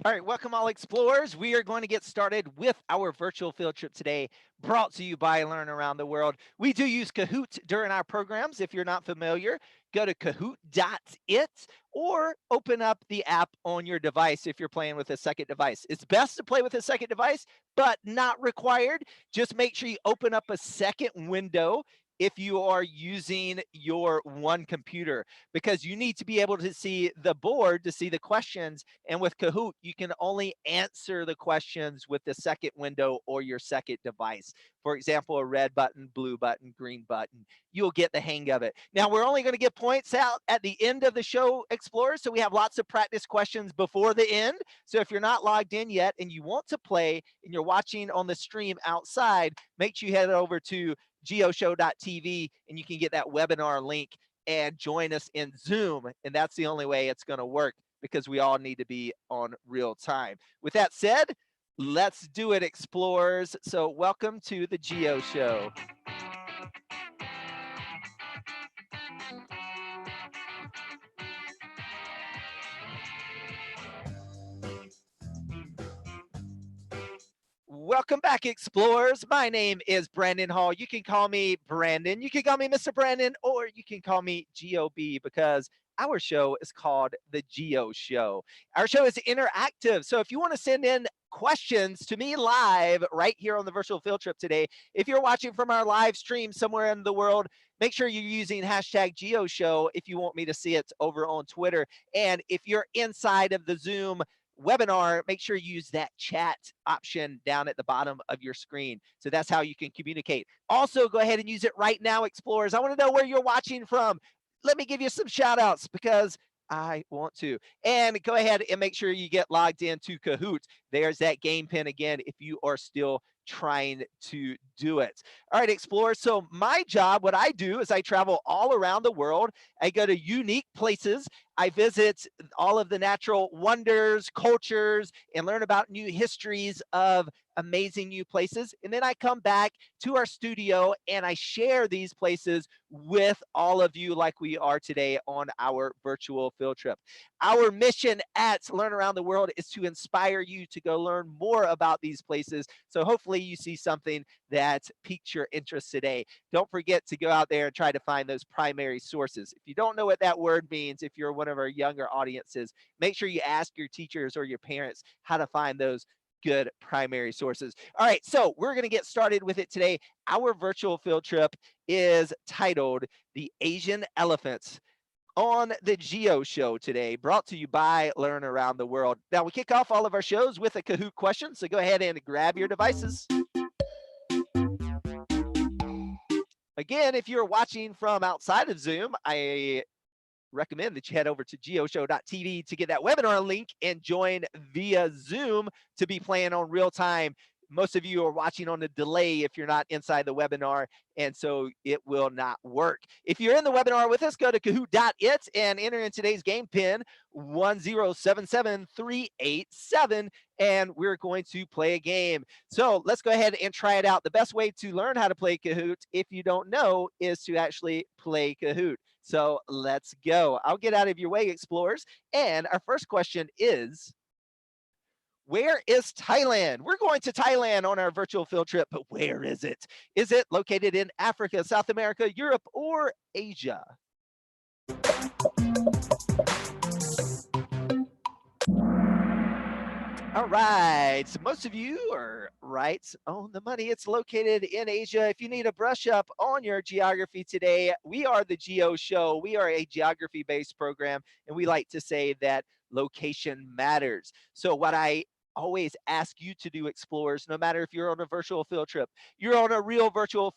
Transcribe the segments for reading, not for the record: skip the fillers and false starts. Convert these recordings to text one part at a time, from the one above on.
All right, welcome all explorers. We are going to get started with our virtual field trip today, brought to you by Learn Around the World. We do use Kahoot during our programs. If you're not familiar, go to kahoot.it or open up the app on your device if you're playing with a second device. It's best to play with a second device, but not required. Just make sure you open up a second window if you are using your one computer, because you need to be able to see the board to see the questions. And with Kahoot, you can only answer the questions with the second window or your second device. For example, a red button, blue button, green button. You'll get the hang of it. Now, we're only going to get points out at the end of the show, Explorers. So we have lots of practice questions before the end. So if you're not logged in yet and you want to play and you're watching on the stream outside, make sure you head over to geoshow.tv and you can get that webinar link and join us in Zoom. And that's the only way it's going to work, because we all need to be on real time. With that said, let's do it, explorers. So welcome to the Geo Show. Welcome back, explorers. My name is Brandon Hall. You can call me Brandon. You can call me Mr. Brandon, or you can call me GOB, because our show is called The Geo Show. Our show is interactive. So if you want to send in questions to me live right here on the virtual field trip today, if you're watching from our live stream somewhere in the world, make sure you're using hashtag Geo Show if you want me to see it over on Twitter. And if you're inside of the Zoom webinar, make sure you use that chat option down at the bottom of your screen. So that's how you can communicate. Also, go ahead and use it right now, explorers. I want to know where you're watching from. Let me give you some shout outs, because I want to. And go ahead and make sure you get logged into Kahoot. There's that game pin again if you are still trying to do it. All right, explorers. So my job, what I do is I travel all around the world. I go to unique places. I visit all of the natural wonders, cultures, and learn about new histories of amazing new places. And then I come back to our studio and I share these places with all of you, like we are today on our virtual field trip. Our mission at Learn Around the World is to inspire you to go learn more about these places. So hopefully you see something that piques your interest today. Don't forget to go out there and try to find those primary sources. If you don't know what that word means, if you're one of our younger audiences, make sure you ask your teachers or your parents how to find those good primary sources. All right, so we're going to get started with it today. Our virtual field trip is titled The Asian Elephants on the Geo Show today, brought to you by Learn Around the World. Now, we kick off all of our shows with a Kahoot question, so go ahead and grab your devices. Again, if you're watching from outside of Zoom, I recommend that you head over to geoshow.tv to get that webinar link and join via Zoom to be playing on real time. Most of you are watching on a delay if you're not inside the webinar, and so it will not work. If you're in the webinar with us, go to kahoot.it and enter in today's game pin 1077387, and we're going to play a game. So let's go ahead and try it out. The best way to learn how to play Kahoot, if you don't know, is to actually play Kahoot. So let's go. I'll get out of your way, explorers. And our first question is, where is Thailand? We're going to Thailand on our virtual field trip, but where is it? Is it located in Africa, South America, Europe, or Asia? All right, so most of you are right on the money. It's located in Asia. If you need a brush up on your geography today, we are the Geo Show. We are a geography-based program, and we like to say that location matters. So what I always ask you to do, explorers, no matter if you're on a virtual field trip, you're on a real virtual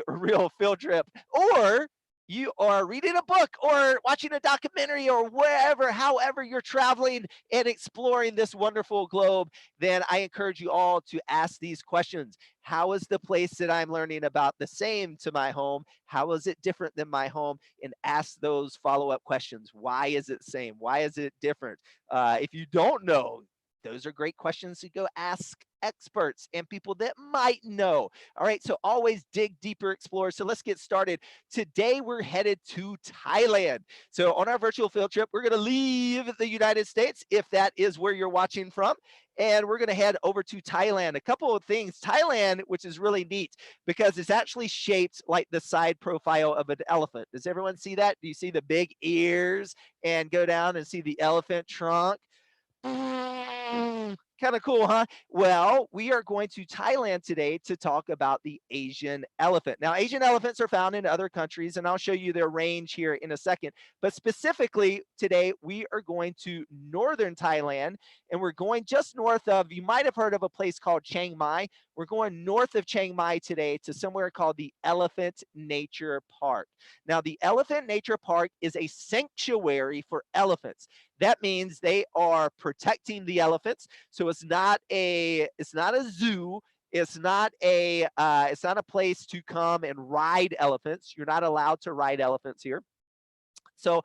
real field trip, or you are reading a book or watching a documentary or wherever, however you're traveling and exploring this wonderful globe, then I encourage you all to ask these questions. How is the place that I'm learning about the same to my home? How is it different than my home? And ask those follow-up questions. Why is it the same? Why is it different? If you don't know, Those are great questions to go ask experts and people that might know. All right, so always dig deeper, explore. So let's get started. Today we're headed to Thailand. So on our virtual field trip, we're going to leave the United States, if that is where you're watching from, and we're going to head over to Thailand. A couple of things. Thailand, which is really neat because it's actually shaped like the side profile of an elephant. Does everyone see that? Do you see the big ears and go down and see the elephant trunk? Kind of cool, huh? Well, we are going to Thailand today to talk about the Asian elephant. Now, Asian elephants are found in other countries, and I'll show you their range here in a second. But specifically today, we are going to northern Thailand, and we're going just north of, you might have heard of a place called Chiang Mai. We're going north of Chiang Mai today to somewhere called the Elephant Nature Park. Now, the Elephant Nature Park is a sanctuary for elephants. That means they are protecting the elephants. So it's not a zoo. It's not a place to come and ride elephants. You're not allowed to ride elephants here. So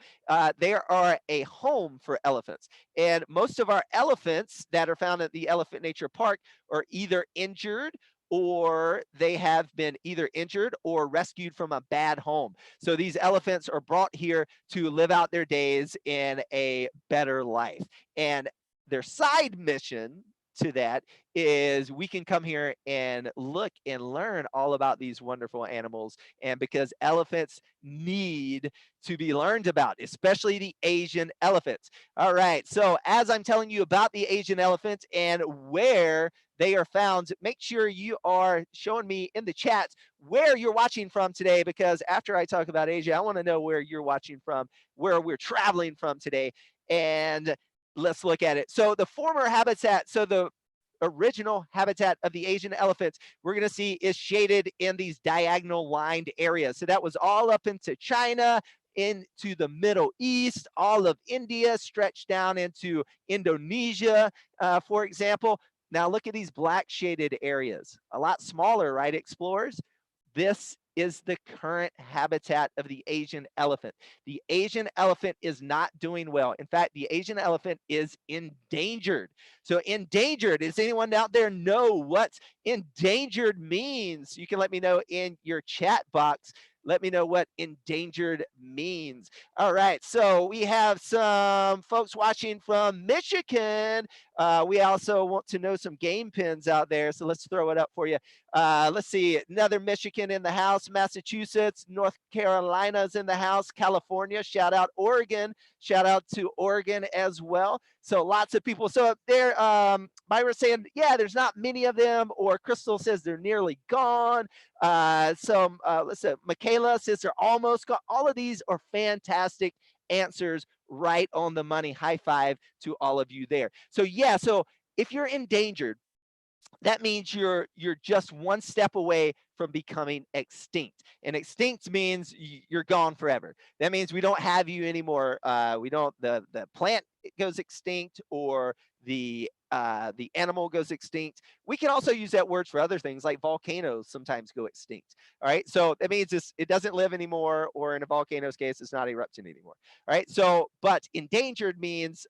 they are a home for elephants. And most of our elephants that are found at the Elephant Nature Park are either injured or they have been either injured or rescued from a bad home. So these elephants are brought here to live out their days in a better life. And their side mission to that is we can come here and look and learn all about these wonderful animals. And because elephants need to be learned about, especially the Asian elephants. All right, so as I'm telling you about the Asian elephants and where they are found, make sure you are showing me in the chat where you're watching from today, because after I talk about Asia, I want to know where you're watching from, where we're traveling from today, and let's look at it. So the former habitat, so the original habitat of the Asian elephants, we're going to see is shaded in these diagonal lined areas. So that was all up into China, into the Middle East, all of India, stretched down into Indonesia, for example. Now look at these black shaded areas, a lot smaller, right, explorers? This is the current habitat of the Asian elephant. The Asian elephant is not doing well. In fact, the Asian elephant is endangered. So endangered, does anyone out there know what endangered means? You can let me know in your chat box. Let me know what endangered means. All right, so we have some folks watching from Michigan. We also want to know some game pins out there, so let's throw it up for you. Let's see, another Michigan in the house, Massachusetts, North Carolina's in the house, California, shout out Oregon, shout out to Oregon as well. So lots of people. So there, Myra's saying, yeah, there's not many of them, or Crystal says they're nearly gone. Listen, Michaela says they're almost gone. All of these are fantastic answers, right on the money. High five to all of you there. So yeah, so if you're endangered, that means you're just one step away from becoming extinct. And extinct means you're gone forever. That means we don't have you anymore. We don't, the plant goes extinct, or the animal goes extinct. We can also use that word for other things, like volcanoes sometimes go extinct. All right, so that means it doesn't live anymore, or in a volcano's case, it's not erupting anymore. All right, so but endangered means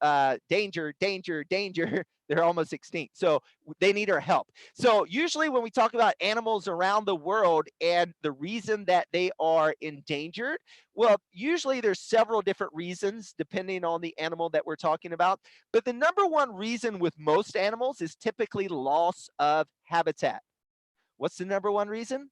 danger, danger, danger. They're almost extinct, so they need our help. So usually when we talk about animals around the world and the reason that they are endangered, well, usually there's several different reasons depending on the animal that we're talking about. But the number one reason with most animals is typically loss of habitat. What's the number one reason?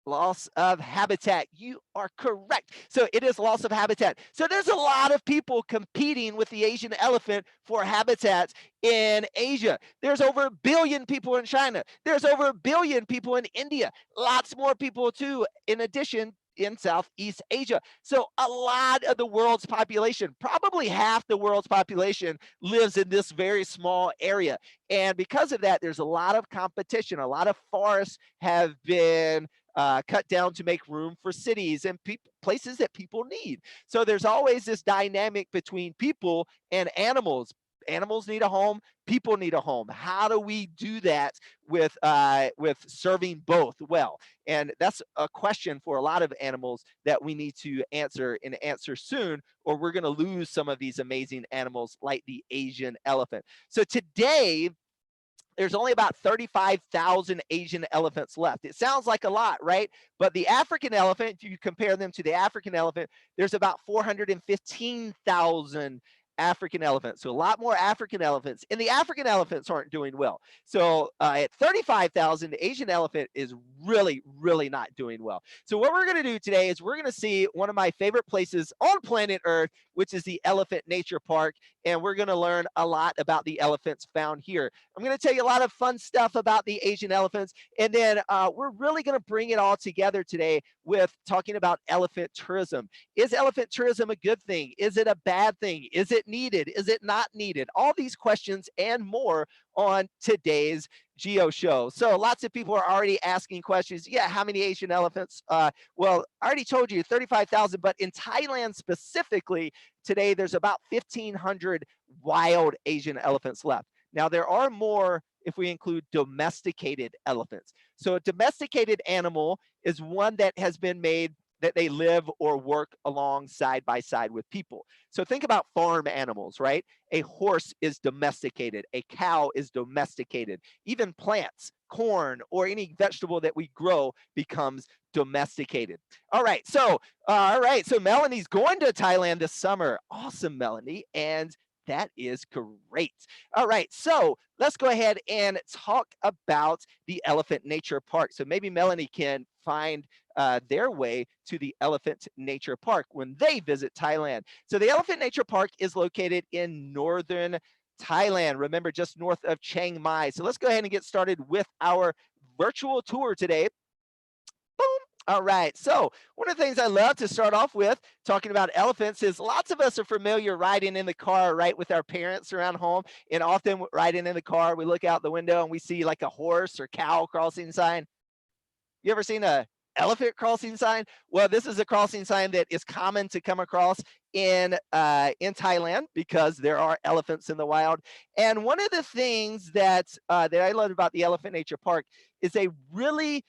Loss of habitat. You are correct. So it is loss of habitat. So there's a lot of people competing with the Asian elephant for habitats in Asia. There's over 1 billion people in China. There's over 1 billion people in India. Lots more people too, in addition, in Southeast Asia. So a lot of the world's population, probably half the world's population, lives in this very small area. And because of that, there's a lot of competition. A lot of forests have been cut down to make room for cities and places that people need. So there's always this dynamic between people and animals. animals need a home, people need a home. How do we do that with serving both well? And that's a question for a lot of animals that we need to answer and answer soon, or we're going to lose some of these amazing animals like the Asian elephant. So today, there's only about 35,000 Asian elephants left. It sounds like a lot, right? But the African elephant, if you compare them to the African elephant, there's about 415,000 African elephants. So a lot more African elephants, and the African elephants aren't doing well. So at 35,000, the Asian elephant is really, really not doing well. So what we're going to do today is we're going to see one of my favorite places on planet Earth, which is the Elephant Nature Park, and we're going to learn a lot about the elephants found here. I'm going to tell you a lot of fun stuff about the Asian elephants, and then we're really going to bring it all together today with talking about elephant tourism. Is elephant tourism a good thing? Is it a bad thing? Is it needed? Is it not needed? All these questions and more on today's Geo Show. So lots of people are already asking questions. Yeah, how many Asian elephants? Well, I already told you 35,000, but in Thailand specifically, today there's about 1,500 wild Asian elephants left. Now, there are more if we include domesticated elephants. So a domesticated animal is one that has been made that they live or work along side by side with people. So think about farm animals, right? A horse is domesticated, a cow is domesticated, even plants, corn, or any vegetable that we grow becomes domesticated. All right, so Melanie's going to Thailand this summer. Awesome, Melanie. And that is great. All right, so let's go ahead and talk about the Elephant Nature Park. So maybe Melanie can find their way to the Elephant Nature Park when they visit Thailand. So the Elephant Nature Park is located in northern Thailand. Remember, just north of Chiang Mai. So let's go ahead and get started with our virtual tour today. Boom. All right, so one of the things I love to start off with talking about elephants is lots of us are familiar riding in the car, right, with our parents around home, and often riding in the car, we look out the window and we see like a horse or cow crossing sign. You ever seen a elephant crossing sign? Well, this is a crossing sign that is common to come across in Thailand because there are elephants in the wild. And one of the things that I love about the Elephant Nature Park is they really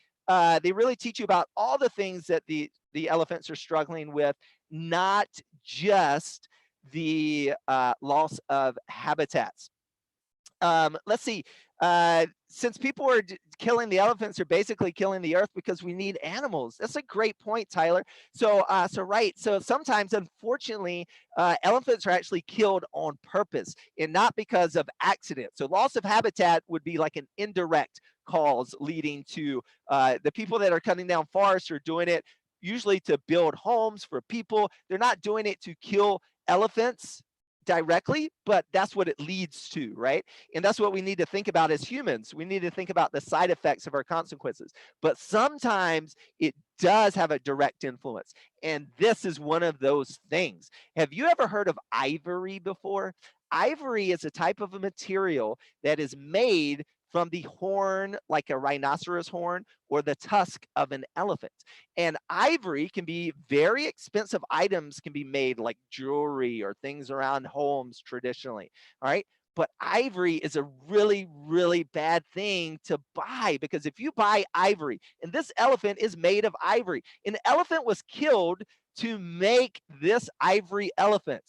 teach you about all the things that the elephants are struggling with, not just the loss of habitats. Let's see. Since people are killing the elephants, they're basically killing the earth because we need animals. That's a great point, Tyler. So sometimes, unfortunately, elephants are actually killed on purpose and not because of accident. So loss of habitat would be like an indirect cause leading to the people that are cutting down forests are doing it usually to build homes for people. They're not doing it to kill elephants directly, but that's what it leads to, right? And that's what we need to think about as humans. We need to think about the side effects of our consequences. But sometimes it does have a direct influence. And this is one of those things. Have you ever heard of ivory before? Ivory is a type of a material that is made from the horn, like a rhinoceros horn, or the tusk of an elephant. And ivory can be very expensive items can be made like jewelry or things around homes traditionally, all right? But ivory is a really, really bad thing to buy because if you buy ivory, and this elephant is made of ivory, an elephant was killed to make this ivory elephant.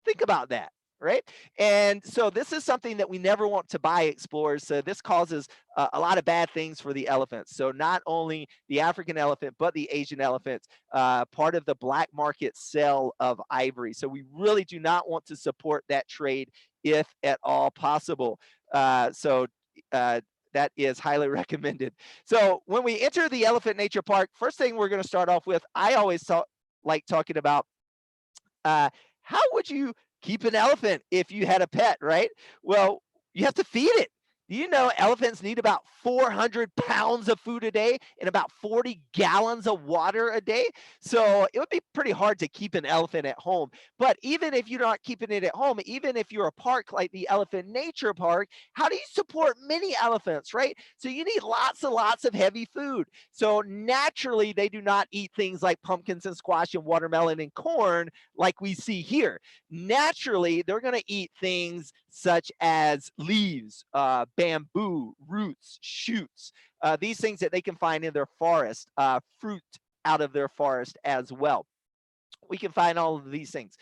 Think about that, right? And so this is something that we never want to buy, explorers. So this causes a lot of bad things for the elephants. So not only the African elephant, but the Asian elephant, part of the black market sale of ivory. So we really do not want to support that trade if at all possible. That is highly recommended. So when we enter the Elephant Nature Park, first thing we're going to start off with, I always like talking about how would you keep an elephant if you had a pet, right? Well, you have to feed it. Do you know elephants need about 400 pounds of food a day and about 40 gallons of water a day? So it would be pretty hard to keep an elephant at home. But even if you're not keeping it at home, even if you're a park like the Elephant Nature Park, how do you support many elephants, right? So you need lots and lots of heavy food. So naturally, they do not eat things like pumpkins and squash and watermelon and corn like we see here. Naturally, they're going to eat things such as leaves, bamboo, roots, shoots, these things that they can find in their forest, fruit out of their forest as well. We can find all of these things.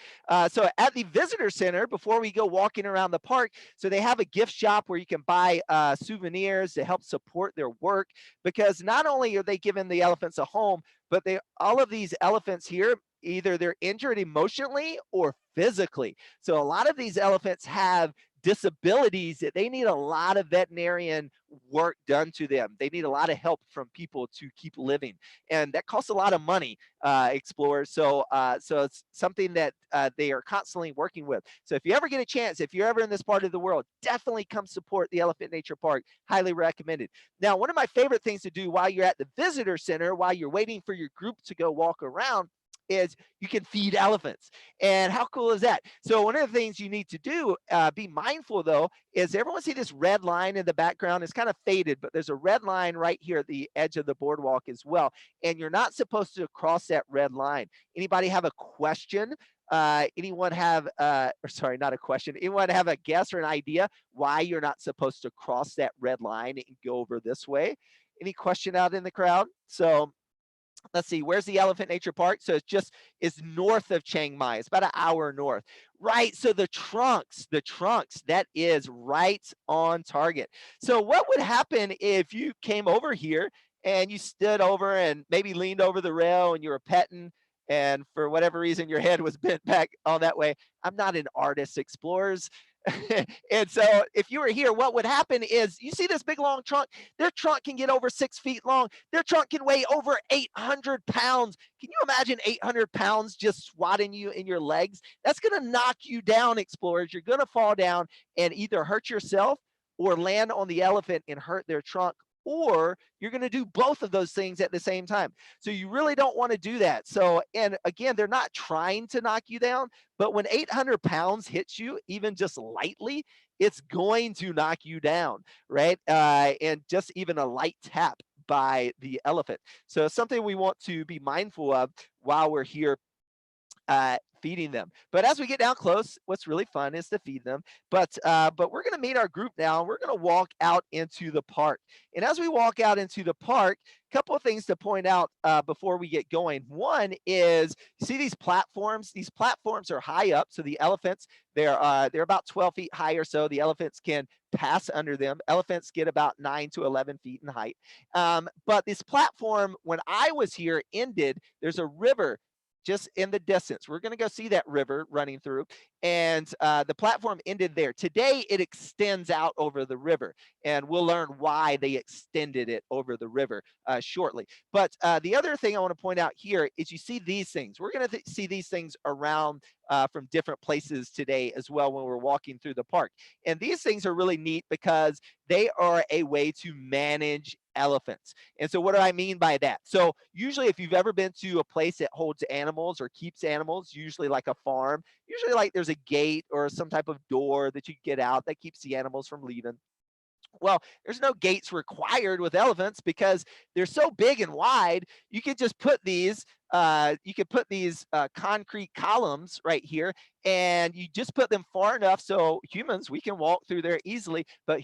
So at the visitor center, before we go walking around the park, so they have a gift shop where you can buy souvenirs to help support their work. Because not only are they giving the elephants a home, but they all of these elephants here, either they're injured emotionally or physically. So a lot of these elephants have disabilities that they need a lot of veterinarian work done to them. They need a lot of help from people to keep living, and that costs a lot of money, explorers. So it's something that they are constantly working with. So if you ever get a chance, if you're ever in this part of the world, definitely come support the Elephant Nature Park. Highly recommended. Now, one of my favorite things to do while you're at the visitor center, while you're waiting for your group to go walk around, is you can feed elephants. And how cool is that? So one of the things you need to do, be mindful though, is everyone see this red line in the background? It's kind of faded, but there's a red line right here at the edge of the boardwalk as well. And you're not supposed to cross that red line. Anybody have a question? Anyone have, or sorry, not a question. Anyone have a guess or an idea why you're not supposed to cross that red line and go over this way? Any question out in the crowd? So let's see, where's the Elephant Nature Park? So it's just is north of Chiang Mai. It's about an hour north. Right. So the trunks, that is right on target. So what would happen if you came over here and you stood over and maybe leaned over the rail and you were petting, and for whatever reason your head was bent back all that way? I'm not an artist, explorers. And so if you were here, what would happen is you see this big long trunk. Their trunk can get over 6 feet long. Their trunk can weigh over 800 pounds. Can you imagine 800 pounds just swatting you in your legs? That's going to knock you down, explorers. You're going to fall down and either hurt yourself or land on the elephant and hurt their trunk, or you're going to do both of those things at the same time. So you really don't want to do that. So, and again, they're not trying to knock you down, but when 800 pounds hits you, even just lightly, it's going to knock you down, right? And just even a light tap by the elephant. So something we want to be mindful of while we're here feeding them. But as we get down close, what's really fun is to feed them. But we're going to meet our group now, and we're going to walk out into the park. And as we walk out into the park, a couple of things to point out before we get going. One is, you see these platforms? These platforms are high up, so the elephants, they're about 12 feet high or so. The elephants can pass under them. Elephants get about 9 to 11 feet in height. But this platform, when I was here, ended. There's a river just in the distance. We're going to go see that river running through, and the platform ended there. Today, it extends out over the river, and we'll learn why they extended it over the river shortly. But the other thing I want to point out here is you see these things. We're going to see these things around from different places today as well when we're walking through the park. And these things are really neat because they are a way to manage elephants. And so what do I mean by that? So usually if you've ever been to a place that holds animals or keeps animals, usually like a farm, usually like there's a gate or some type of door that you get out that keeps the animals from leaving. Well, there's no gates required with elephants because they're so big and wide. You could just put these. You could put these concrete columns right here, and you just put them far enough so humans, we can walk through there easily, but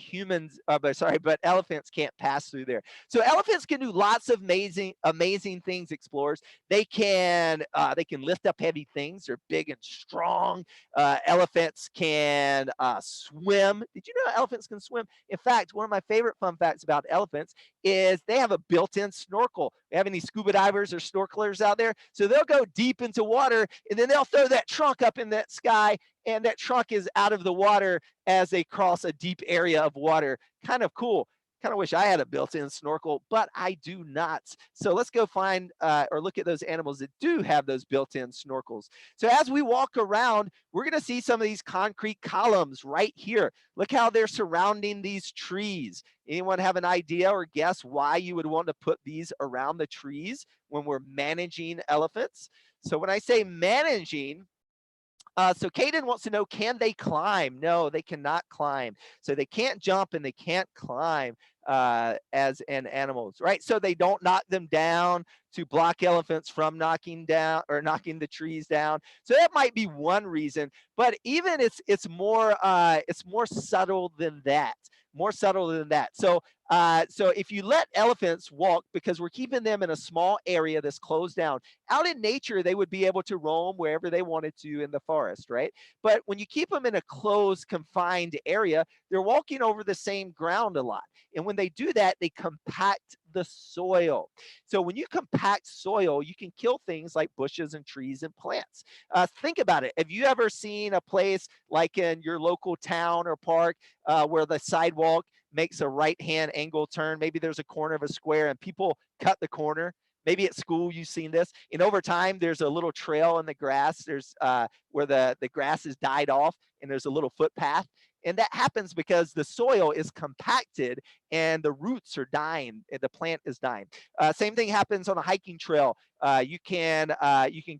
but elephants can't pass through there. So elephants can do lots of amazing things, explorers. They can lift up heavy things. They're big and strong. Elephants can swim. Did you know elephants can swim? In fact, one of my favorite fun facts about elephants is they have a built-in snorkel. We have any scuba divers or snorkelers out there? So they'll go deep into water, and then they'll throw that trunk up in that sky, and that trunk is out of the water as they cross a deep area of water. Kind of cool. Kind of wish I had a built-in snorkel, but I do not. So let's go find or look at those animals that do have those built-in snorkels. So as we walk around, we're going to see some of these concrete columns right here. Look how they're surrounding these trees. Anyone have an idea or guess why you would want to put these around the trees when we're managing elephants? So when I say managing, so Caden wants to know, can they climb? No, they cannot climb. So they can't jump and they can't climb as an animals, right? So they don't knock them down to block elephants from knocking down or knocking the trees down. So that might be one reason, but even it's more subtle than that. More subtle than that. So if you let elephants walk, because we're keeping them in a small area that's closed down, out in nature, they would be able to roam wherever they wanted to in the forest, right? But when you keep them in a closed, confined area, they're walking over the same ground a lot. And when they do that, they compact the soil. So when you compact soil, you can kill things like bushes and trees and plants. Think about it. Have you ever seen a place like in your local town or park where the sidewalk makes a right hand angle turn? Maybe there's a corner of a square and people cut the corner. Maybe at school you've seen this. And over time, there's a little trail in the grass. There's where the grass is died off, and there's a little footpath. And that happens because the soil is compacted and the roots are dying. And the plant is dying. Same thing happens on a hiking trail. You can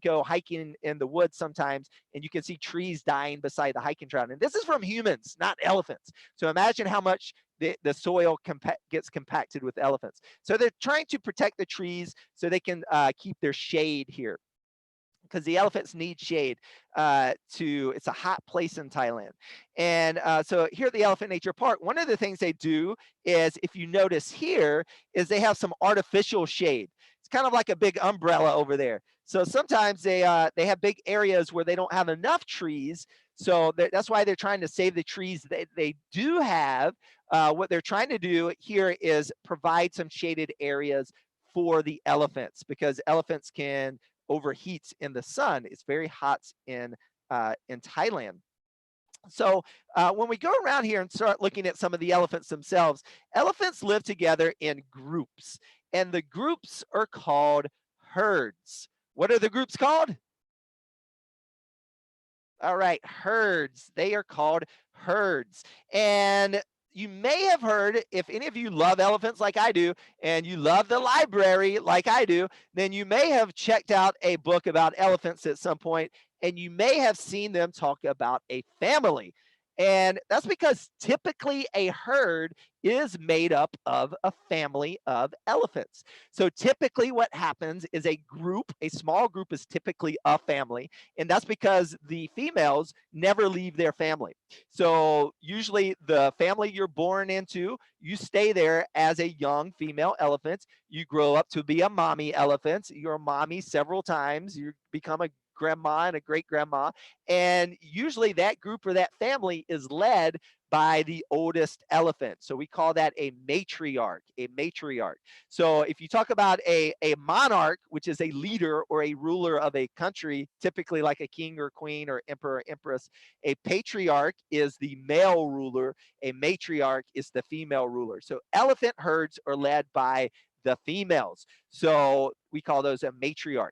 go hiking in the woods sometimes, and you can see trees dying beside the hiking trail. And this is from humans, not elephants. So imagine how much the soil gets compacted with elephants. So they're trying to protect the trees so they can keep their shade here, because the elephants need shade it's a hot place in Thailand. And so here at the Elephant Nature Park, one of the things they do is, if you notice here, is they have some artificial shade. It's kind of like a big umbrella over there. So sometimes they have big areas where they don't have enough trees. So that's why they're trying to save the trees they do have. What they're trying to do here is provide some shaded areas for the elephants, because elephants can overheat in the sun. It's very hot in Thailand. So when we go around here and start looking at some of the elephants themselves, elephants live together in groups, and the groups are called herds. What are the groups called? All right, herds. They are called herds. And you may have heard, if any of you love elephants like I do, and you love the library like I do, then you may have checked out a book about elephants at some point, and you may have seen them talk about a family. And that's because typically a herd is made up of a family of elephants. So typically what happens is a small group is typically a family, and that's because the females never leave their family. So usually the family you're born into, you stay there as a young female elephant. You grow up to be a mommy elephant. You're a mommy several times. You become a grandma and a great grandma. And usually that group or that family is led by the oldest elephant. So we call that a matriarch, a matriarch. So if you talk about a monarch, which is a leader or a ruler of a country, typically like a king or queen or emperor or empress, a patriarch is the male ruler, a matriarch is the female ruler. So elephant herds are led by the females. So we call those a matriarch.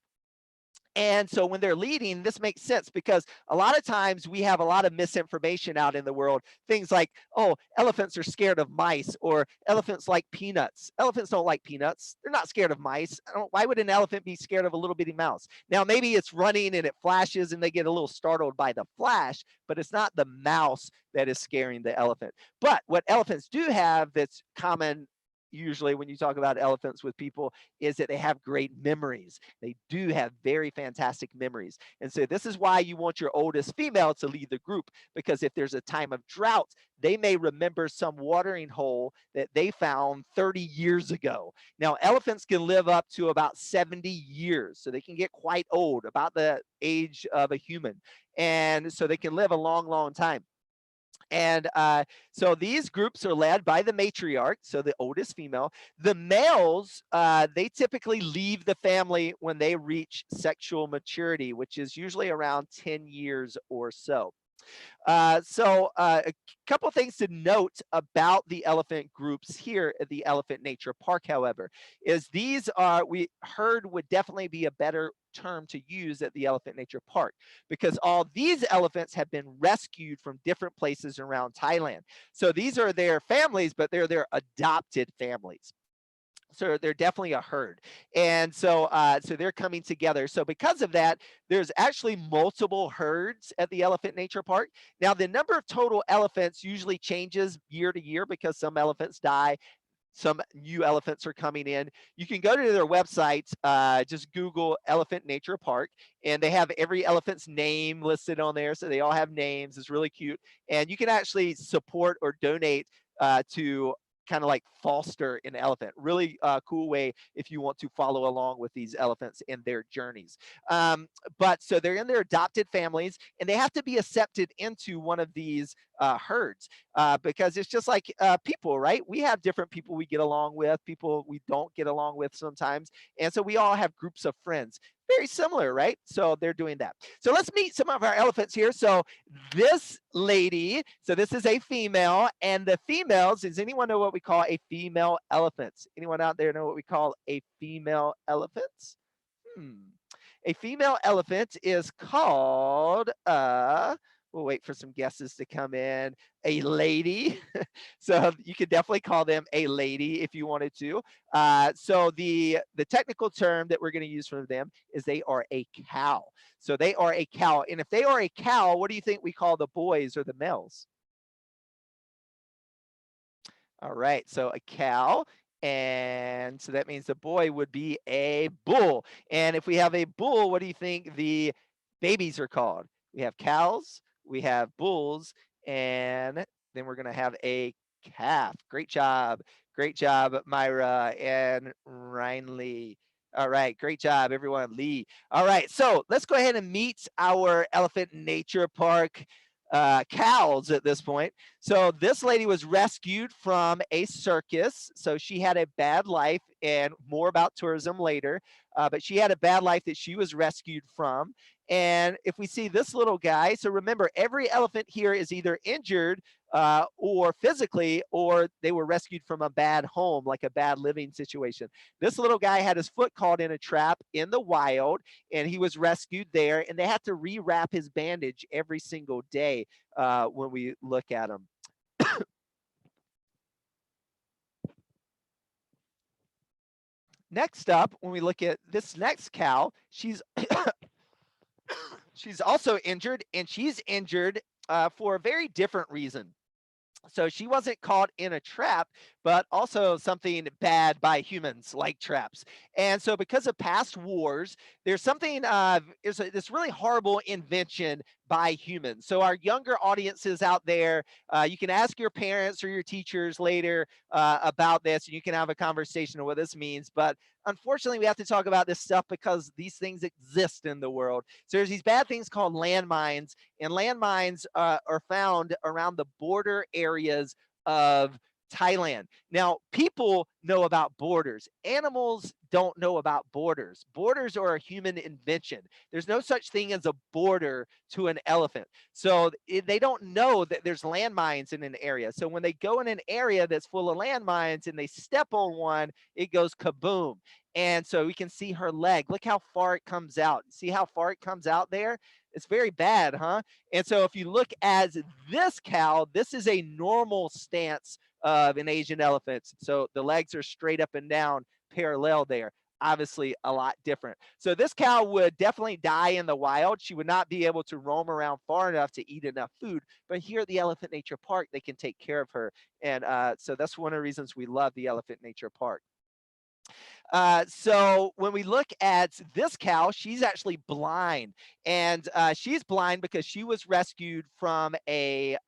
And so when they're leading, this makes sense, because a lot of times we have a lot of misinformation out in the world. Things like, oh, elephants are scared of mice, or elephants like peanuts. Elephants don't like peanuts. They're not scared of mice. Why would an elephant be scared of a little bitty mouse? Now, maybe it's running and it flashes and they get a little startled by the flash, but it's not the mouse that is scaring the elephant. But what elephants do have that's common, usually when you talk about elephants with people, is that they have great memories. They do have very fantastic memories. And so this is why you want your oldest female to lead the group, because if there's a time of drought, they may remember some watering hole that they found 30 years ago. Now, elephants can live up to about 70 years, so they can get quite old, about the age of a human. And so they can live a long, long time. And so these groups are led by the matriarch, so the oldest female. The males, they typically leave the family when they reach sexual maturity, which is usually around 10 years or so. A couple things to note about the elephant groups here at the Elephant Nature Park, however, is these are, we herd would definitely be a better term to use at the Elephant Nature Park because all these elephants have been rescued from different places around Thailand. So these are their families, but they're their adopted families. So they're definitely a herd, and so they're coming together. So because of that, there's actually multiple herds at the Elephant Nature Park. Now, the number of total elephants usually changes year to year because some elephants die, some new elephants are coming in. You can go to their website, just Google Elephant Nature Park, and they have every elephant's name listed on there. So they all have names. It's really cute. And you can actually support or donate to kind of like foster an elephant. Really cool way if you want to follow along with these elephants in their journeys. But so they're in their adopted families and they have to be accepted into one of these herds because it's just like people, right? We have different people we get along with, people we don't get along with sometimes. And so we all have groups of friends. Very similar, right? So they're doing that. So let's meet some of our elephants here. So this lady, so this is a female, and the females, does anyone know what we call a female elephant? Anyone out there know what we call a female elephant? Hmm. A female elephant is called, we'll wait for some guesses to come in, a lady. So you could definitely call them a lady if you wanted to. So the technical term that we're going to use for them is they are a cow. So they are a cow. And if they are a cow, what do you think we call the boys or the males? All right, so a cow. And so that means the boy would be a bull. And if we have a bull, what do you think the babies are called? We have cows, we have bulls, and then we're going to have a calf. Great job. Great job, Myra and Rhinley. All right, great job, everyone. Lee. All right, so let's go ahead and meet our Elephant Nature Park cows at this point. So this lady was rescued from a circus. So she had a bad life, and more about tourism later. But she had a bad life that she was rescued from. And if we see this little guy, so remember, every elephant here is either injured or physically, or they were rescued from a bad home, like a bad living situation. This little guy had his foot caught in a trap in the wild, and he was rescued there. And they had to rewrap his bandage every single day when we look at him. Next up, when we look at this next cow, she's also injured, and she's injured for a very different reason. So she wasn't caught in a trap, but also something bad by humans like traps. And so because of past wars, there's something, this really horrible invention by humans. So our younger audiences out there, you can ask your parents or your teachers later about this, and you can have a conversation of what this means. But unfortunately, we have to talk about this stuff because these things exist in the world. So there's these bad things called landmines, and landmines are found around the border areas of Thailand. Now, people know about borders. Animals don't know about borders. Borders are a human invention. There's no such thing as a border to an elephant. So they don't know that there's landmines in an area. So when they go in an area that's full of landmines and they step on one, it goes kaboom. And so we can see her leg. Look how far it comes out. See how far it comes out there? It's very bad, huh? And so if you look at this cow, this is a normal stance of an Asian elephant. So the legs are straight up and down, parallel there. Obviously a lot different. So this cow would definitely die in the wild. She would not be able to roam around far enough to eat enough food. But here at the Elephant Nature Park, they can take care of her. And so that's one of the reasons we love the Elephant Nature Park. So when we look at this cow, she's actually blind, and she's blind because she was rescued from a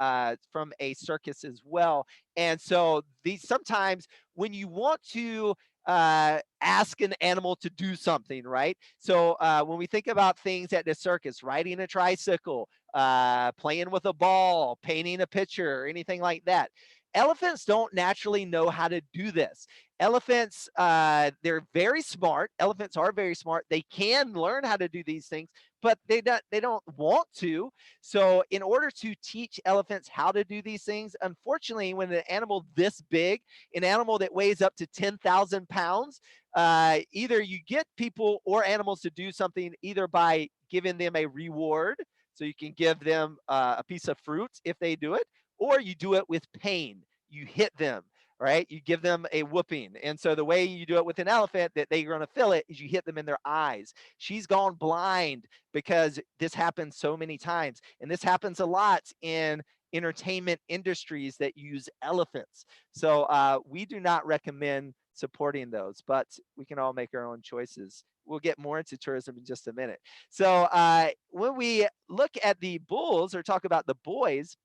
circus as well. And so these sometimes when you want to ask an animal to do something, right? So when we think about things at the circus, riding a tricycle, playing with a ball, painting a picture, or anything like that. Elephants don't naturally know how to do this. Elephants, they're very smart. Elephants are very smart. They can learn how to do these things, but they don't want to. So in order to teach elephants how to do these things, unfortunately, when an animal this big, an animal that weighs up to 10,000 pounds, either you get people or animals to do something either by giving them a reward, so you can give them a piece of fruit if they do it, or you do it with pain. You hit them, right? You give them a whooping. And so the way you do it with an elephant that they're going to feel it is you hit them in their eyes. She's gone blind because this happens so many times. And this happens a lot in entertainment industries that use elephants. So we do not recommend supporting those, but we can all make our own choices. We'll get more into tourism in just a minute. So when we look at the bulls or talk about the boys,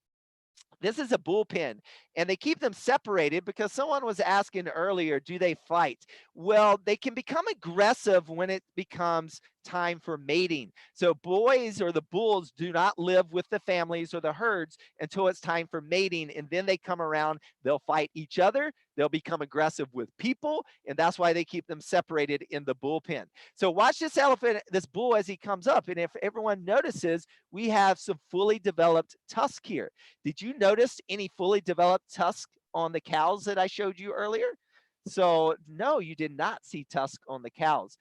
this is a bullpen, and they keep them separated because someone was asking earlier, do they fight? Well, they can become aggressive when it becomes time for mating. So boys or the bulls do not live with the families or the herds until it's time for mating, and then they come around, they'll fight each other, they'll become aggressive with people, and that's why they keep them separated in the bullpen. So watch this elephant, this bull as he comes up, and if everyone notices, we have some fully developed tusk here. Did you notice any fully developed tusk on the cows that I showed you earlier? So no, you did not see tusk on the cows.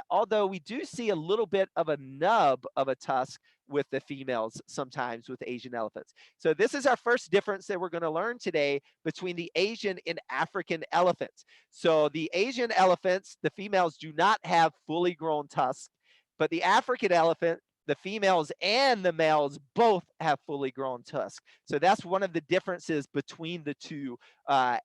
Although we do see a little bit of a nub of a tusk with the females sometimes with Asian elephants. So this is our first difference that we're going to learn today between the Asian and African elephants. So the Asian elephants, the females do not have fully grown tusks, but the African elephant, the females and the males both have fully grown tusks. So that's one of the differences between the two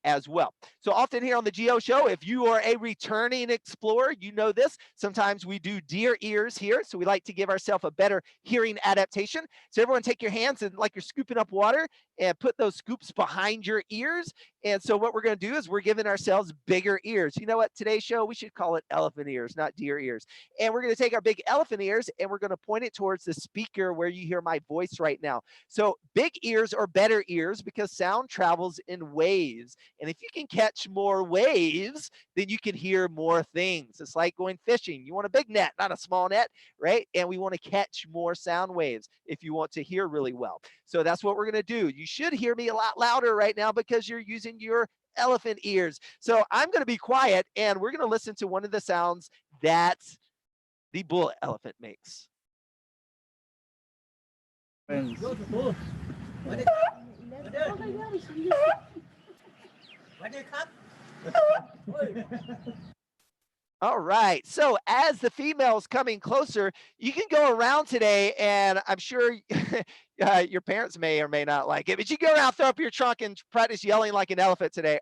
as well. So often here on the Geo Show, if you are a returning explorer, you know this. Sometimes we do deer ears here, so we like to give ourselves a better hearing adaptation. So everyone take your hands and like you're scooping up water and put those scoops behind your ears. And so what we're going to do is we're giving ourselves bigger ears. You know what? Today's show, we should call it elephant ears, not deer ears. And we're going to take our big elephant ears and we're going to point it towards the speaker where you hear my voice right now. So big ears are better ears because sound travels in waves. And if you can catch more waves, then you can hear more things. It's like going fishing. You want a big net, not a small net, right? And we want to catch more sound waves if you want to hear really well. So that's what we're going to do. You should hear me a lot louder right now because you're using your elephant ears. So I'm going to be quiet and we're going to listen to one of the sounds that the bull elephant makes. All right. So as the female's coming closer, you can go around today, and I'm sure your parents may or may not like it, but you go around, throw up your trunk, and practice yelling like an elephant today.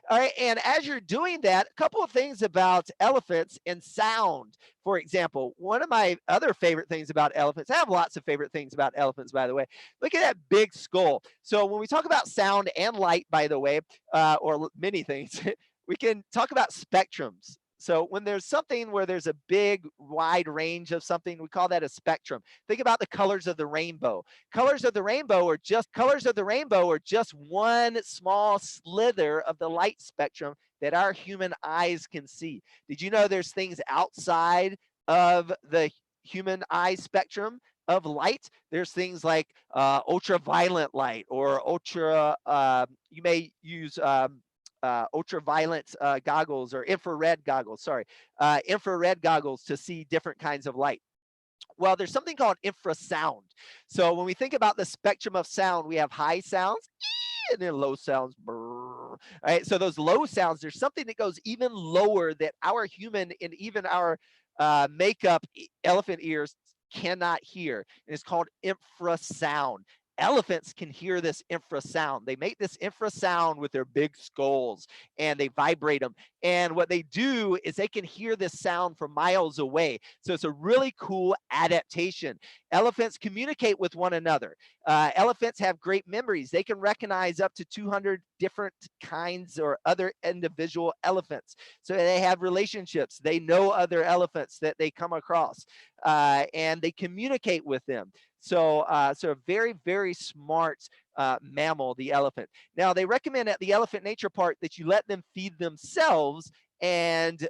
All right, and as you're doing that, a couple of things about elephants and sound. For example, one of my other favorite things about elephants, I have lots of favorite things about elephants, by the way. Look at that big skull. So when we talk about sound and light, by the way, or many things, we can talk about spectrums. So when there's something where there's a big, wide range of something, we call that a spectrum. Think about the colors of the rainbow. Colors of the rainbow are just one small slither of the light spectrum that our human eyes can see. Did you know there's things outside of the human eye spectrum of light? There's things like ultraviolet light or you may use ultraviolet goggles or infrared goggles, infrared goggles to see different kinds of light. Well, there's something called infrasound. So when we think about the spectrum of sound, we have high sounds and then low sounds. Brrr, right? So those low sounds, there's something that goes even lower that our human and even our makeup elephant ears cannot hear. And it's called infrasound. Elephants can hear this infrasound. They make this infrasound with their big skulls and they vibrate them. And what they do is they can hear this sound from miles away. So it's a really cool adaptation. Elephants communicate with one another. Elephants have great memories. They can recognize up to 200 different kinds or other individual elephants. So they have relationships. They know other elephants that they come across and they communicate with them. So a very, very smart mammal, the elephant. Now, they recommend at the Elephant Nature Park that you let them feed themselves and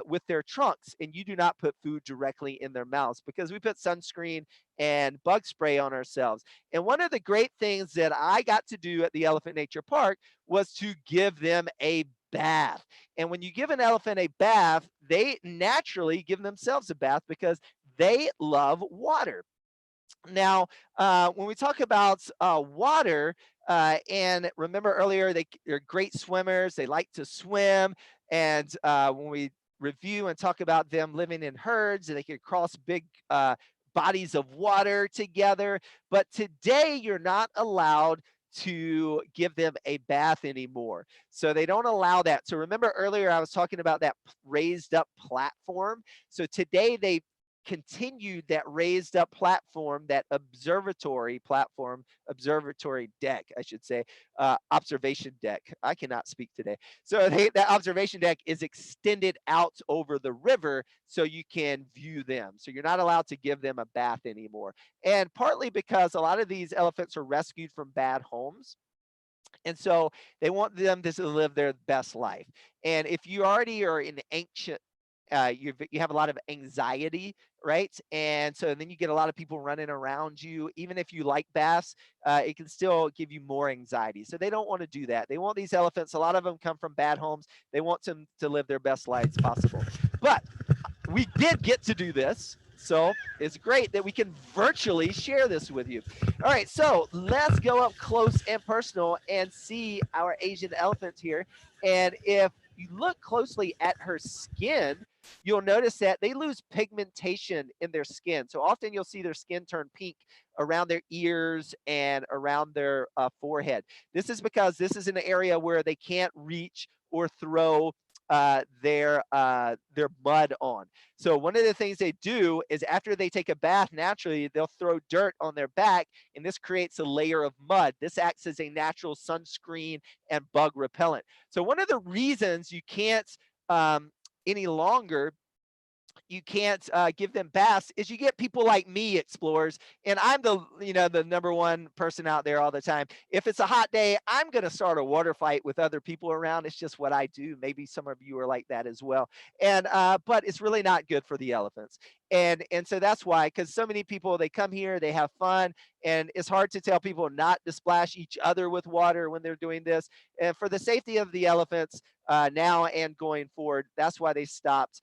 with their trunks, and you do not put food directly in their mouths because we put sunscreen and bug spray on ourselves. And one of the great things that I got to do at the Elephant Nature Park was to give them a bath. And when you give an elephant a bath, they naturally give themselves a bath because they love water. Now, when we talk about water, and remember earlier, they're great swimmers. They like to swim. And when we review and talk about them living in herds, they can cross big bodies of water together. But today, you're not allowed to give them a bath anymore. So they don't allow that. So remember earlier, I was talking about that raised up platform. So today, they continued that raised up platform, that observatory platform, observatory deck, I should say, observation deck. I cannot speak today. So that observation deck is extended out over the river so you can view them. So you're not allowed to give them a bath anymore. And partly because a lot of these elephants are rescued from bad homes. And so they want them to live their best life. And if you already are in ancient you have a lot of anxiety, right? And so then you get a lot of people running around you. Even if you like baths, it can still give you more anxiety. So they don't want to do that. They want these elephants. A lot of them come from bad homes. They want them to live their best lives possible. But we did get to do this. So it's great that we can virtually share this with you. All right, so let's go up close and personal and see our Asian elephant here. And if you look closely at her skin, you'll notice that they lose pigmentation in their skin. So often you'll see their skin turn pink around their ears and around their forehead. This is because this is an area where they can't reach or throw their mud on. So one of the things they do is after they take a bath, naturally they'll throw dirt on their back, and this creates a layer of mud. This acts as a natural sunscreen and bug repellent. So one of the reasons you can't any longer you can't give them baths is you get people like me, explorers, and I'm the number one person out there all the time. If it's a hot day, I'm going to start a water fight with other people around. It's just what I do. Maybe some of you are like that as well. And but it's really not good for the elephants. And so that's why, because so many people, they come here, they have fun, and it's hard to tell people not to splash each other with water when they're doing this. And for the safety of the elephants now and going forward, that's why they stopped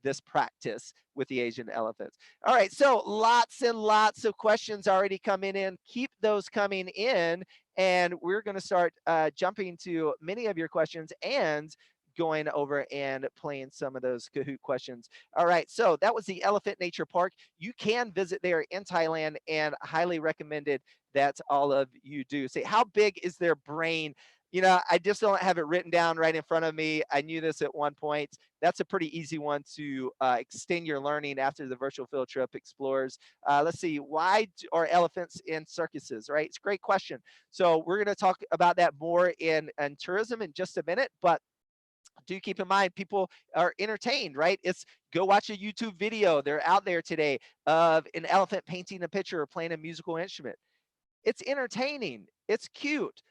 this practice with the Asian elephants. All right, so lots and lots of questions already coming in. Keep those coming in, and we're going to start jumping to many of your questions and going over and playing some of those Kahoot questions. All right, so that was the Elephant Nature Park. You can visit there in Thailand, and highly recommended that all of you do. Say, how big is their brain? I just don't have it written down right in front of me. I knew this at one point. That's a pretty easy one to extend your learning after the virtual field trip, explorers. Let's see, why are elephants in circuses, right? It's a great question. So we're going to talk about that more in tourism in just a minute, but do keep in mind people are entertained, right? It's go watch a YouTube video. They're out there today of an elephant painting a picture or playing a musical instrument. It's entertaining. It's cute.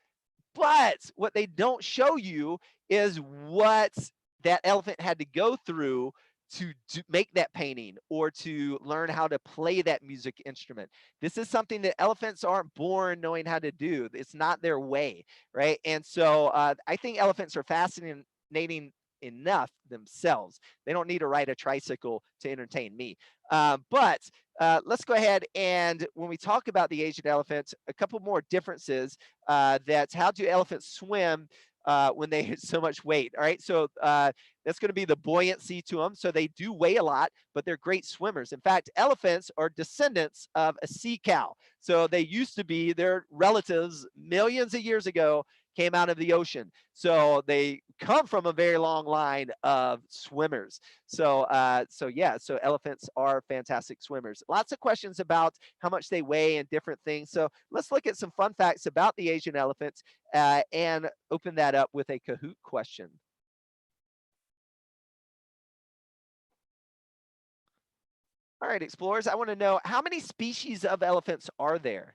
But what they don't show you is what that elephant had to go through to make that painting or to learn how to play that music instrument. This is something that elephants aren't born knowing how to do. It's not their way, right? And so I think elephants are fascinating enough themselves. They don't need to ride a tricycle to entertain me. But let's go ahead, and when we talk about the Asian elephants, a couple more differences. That's how do elephants swim when they hit so much weight. All right, so that's going to be the buoyancy to them. So they do weigh a lot, but they're great swimmers. In fact, elephants are descendants of a sea cow. So they used to be, their relatives millions of years ago came out of the ocean. So they come from a very long line of swimmers. So so elephants are fantastic swimmers. Lots of questions about how much they weigh and different things. So let's look at some fun facts about the Asian elephants and open that up with a Kahoot question. All right, explorers, I want to know, how many species of elephants are there?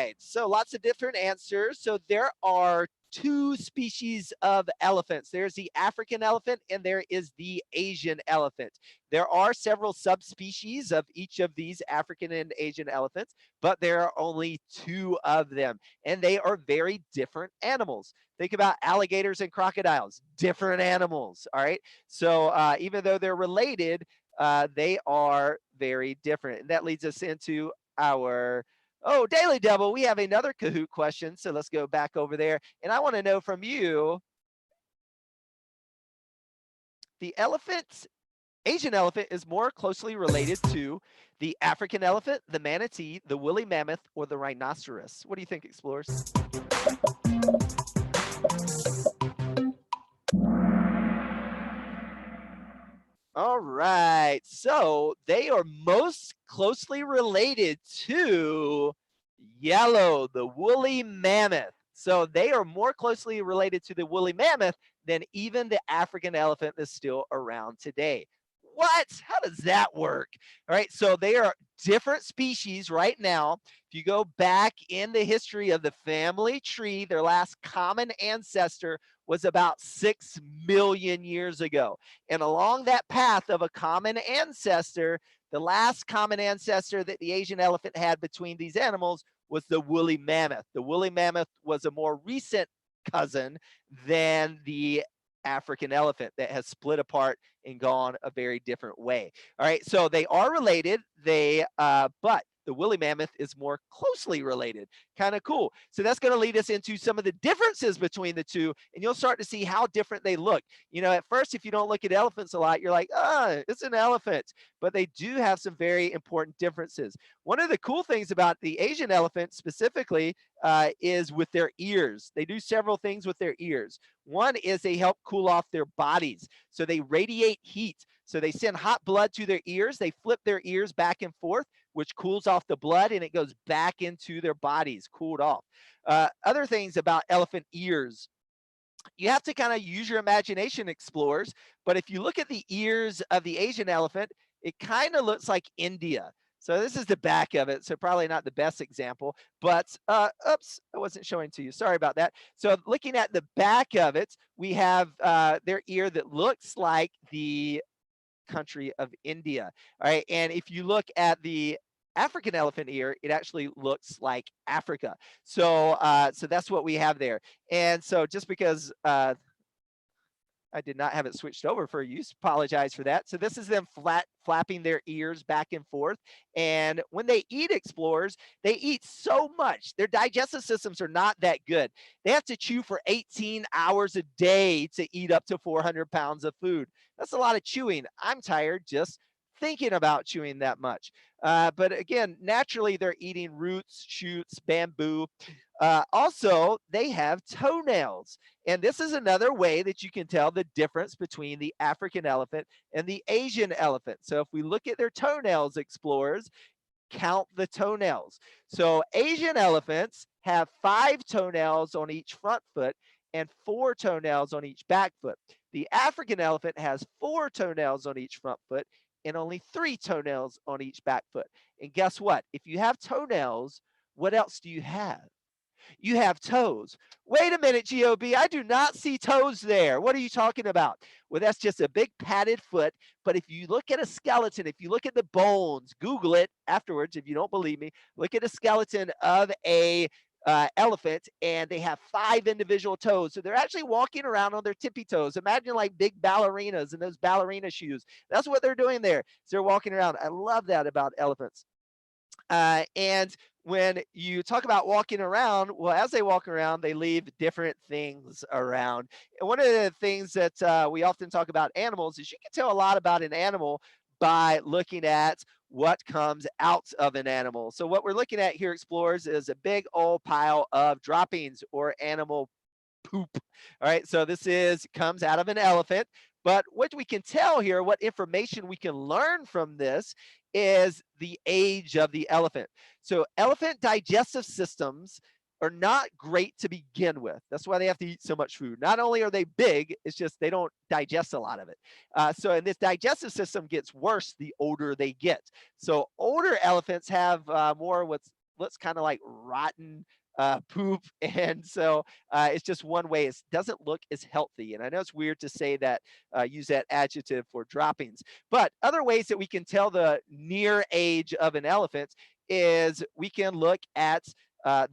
right. So lots of different answers. So there are two species of elephants. There's the African elephant and there is the Asian elephant. There are several subspecies of each of these African and Asian elephants, but there are only two of them, and they are very different animals. Think about alligators and crocodiles, different animals. All right. So even though they're related, they are very different. And that leads us into our Daily Double. We have another Kahoot question. So let's go back over there. And I want to know from you, the Asian elephant is more closely related to the African elephant, the manatee, the woolly mammoth, or the rhinoceros. What do you think, explorers? All right. So they are most closely related to yellow, the woolly mammoth. So they are more closely related to the woolly mammoth than even the African elephant that's still around today. What? How does that work? All right. So they are different species right now. If you go back in the history of the family tree, their last common ancestor was about 6 million years ago. And along that path of a common ancestor, the last common ancestor that the Asian elephant had between these animals was the woolly mammoth. The woolly mammoth was a more recent cousin than the African elephant that has split apart and gone a very different way. All right, so they are related. But the woolly mammoth is more closely related. Kind of cool. So that's going to lead us into some of the differences between the two, and you'll start to see how different they look. You know, at first, if you don't look at elephants a lot, you're like, it's an elephant. But they do have some very important differences. One of the cool things about the Asian elephant specifically is with their ears. They do several things with their ears. One is they help cool off their bodies. So they radiate heat. So they send hot blood to their ears. They flip their ears back and forth, which cools off the blood and it goes back into their bodies, cooled off. Other things about elephant ears, you have to kind of use your imagination, explorers. But if you look at the ears of the Asian elephant, it kind of looks like India. So this is the back of it. So probably not the best example, but oops, I wasn't showing to you. Sorry about that. So looking at the back of it, we have their ear that looks like the country of India. All right. And if you look at the African elephant ear, it actually looks like Africa. So that's what we have there. And so just because I did not have it switched over for you. Apologize for that. So this is them flapping their ears back and forth. And when they eat, explorers, they eat so much. Their digestive systems are not that good. They have to chew for 18 hours a day to eat up to 400 pounds of food. That's a lot of chewing. I'm tired just thinking about chewing that much. But again, naturally, they're eating roots, shoots, bamboo. Also, they have toenails. And this is another way that you can tell the difference between the African elephant and the Asian elephant. So if we look at their toenails, explorers, count the toenails. So Asian elephants have 5 toenails on each front foot and 4 toenails on each back foot. The African elephant has 4 toenails on each front foot and only 3 toenails on each back foot. And guess what? If you have toenails, what else do you have? You have toes. Wait a minute, GOB, I do not see toes there. What are you talking about? Well, that's just a big padded foot. But if you look at a skeleton, if you look at the bones, Google it afterwards if you don't believe me, look at a skeleton of a elephant and they have 5 individual toes. So they're actually walking around on their tippy toes. Imagine like big ballerinas and those ballerina shoes. That's what they're doing there. So they're walking around. I love that about elephants. And when you talk about walking around, well, as they walk around, they leave different things around. And one of the things that we often talk about animals is you can tell a lot about an animal by looking at what comes out of an animal. So what we're looking at here, explorers, is a big old pile of droppings or animal poop. All right, so comes out of an elephant. But what we can tell here, what information we can learn from this is the age of the elephant. So elephant digestive systems are not great to begin with. That's why they have to eat so much food. Not only are they big, it's just they don't digest a lot of it. And this digestive system gets worse the older they get. So older elephants have more what's looks kind of like rotten poop. And so it's just one way. It doesn't look as healthy. And I know it's weird to say that, use that adjective for droppings, but other ways that we can tell the near age of an elephant is we can look at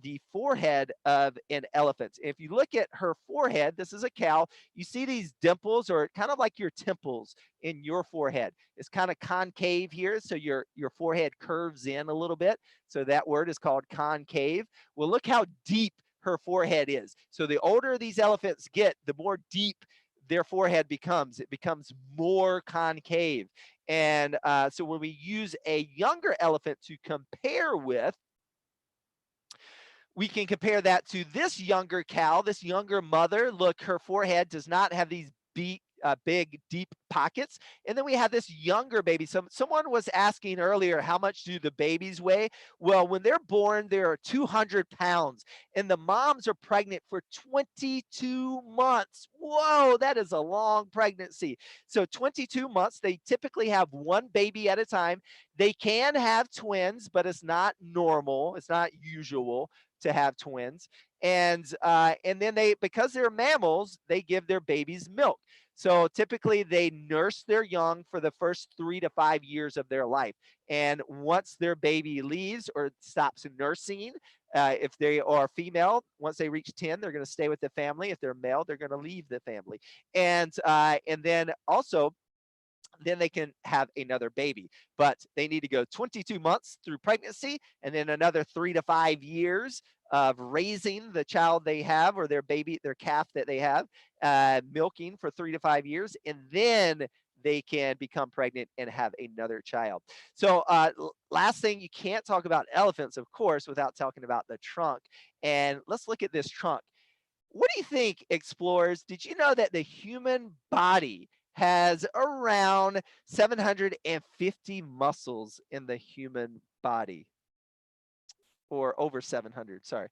the forehead of an elephant. If you look at her forehead, this is a cow, you see these dimples or kind of like your temples in your forehead. It's kind of concave here, so your forehead curves in a little bit. So that word is called concave. Well, look how deep her forehead is. So the older these elephants get, the more deep their forehead becomes. It becomes more concave. And so when we use a younger elephant to compare with, we can compare that to this younger cow, this younger mother. Look, her forehead does not have these big, deep pockets. And then we have this younger baby. Someone was asking earlier, how much do the babies weigh? Well, when they're born, they are 200 pounds, and the moms are pregnant for 22 months. Whoa, that is a long pregnancy. So 22 months, they typically have one baby at a time. They can have twins, but it's not normal. It's not usual to have twins. And then they, because they're mammals, they give their babies milk. So typically they nurse their young for the first 3 to 5 years of their life. And once their baby leaves or stops nursing, if they are female, once they reach 10, they're going to stay with the family. If they're male, they're going to leave the family. And then also, then they can have another baby. But they need to go 22 months through pregnancy and then another 3 to 5 years of raising the child they have, or their baby, their calf that they have, milking for 3 to 5 years. And then they can become pregnant and have another child. So last thing, you can't talk about elephants, of course, without talking about the trunk. And let's look at this trunk. What do you think, explorers? Did you know that the human body has around 750 muscles in the human body? Or over 700, sorry.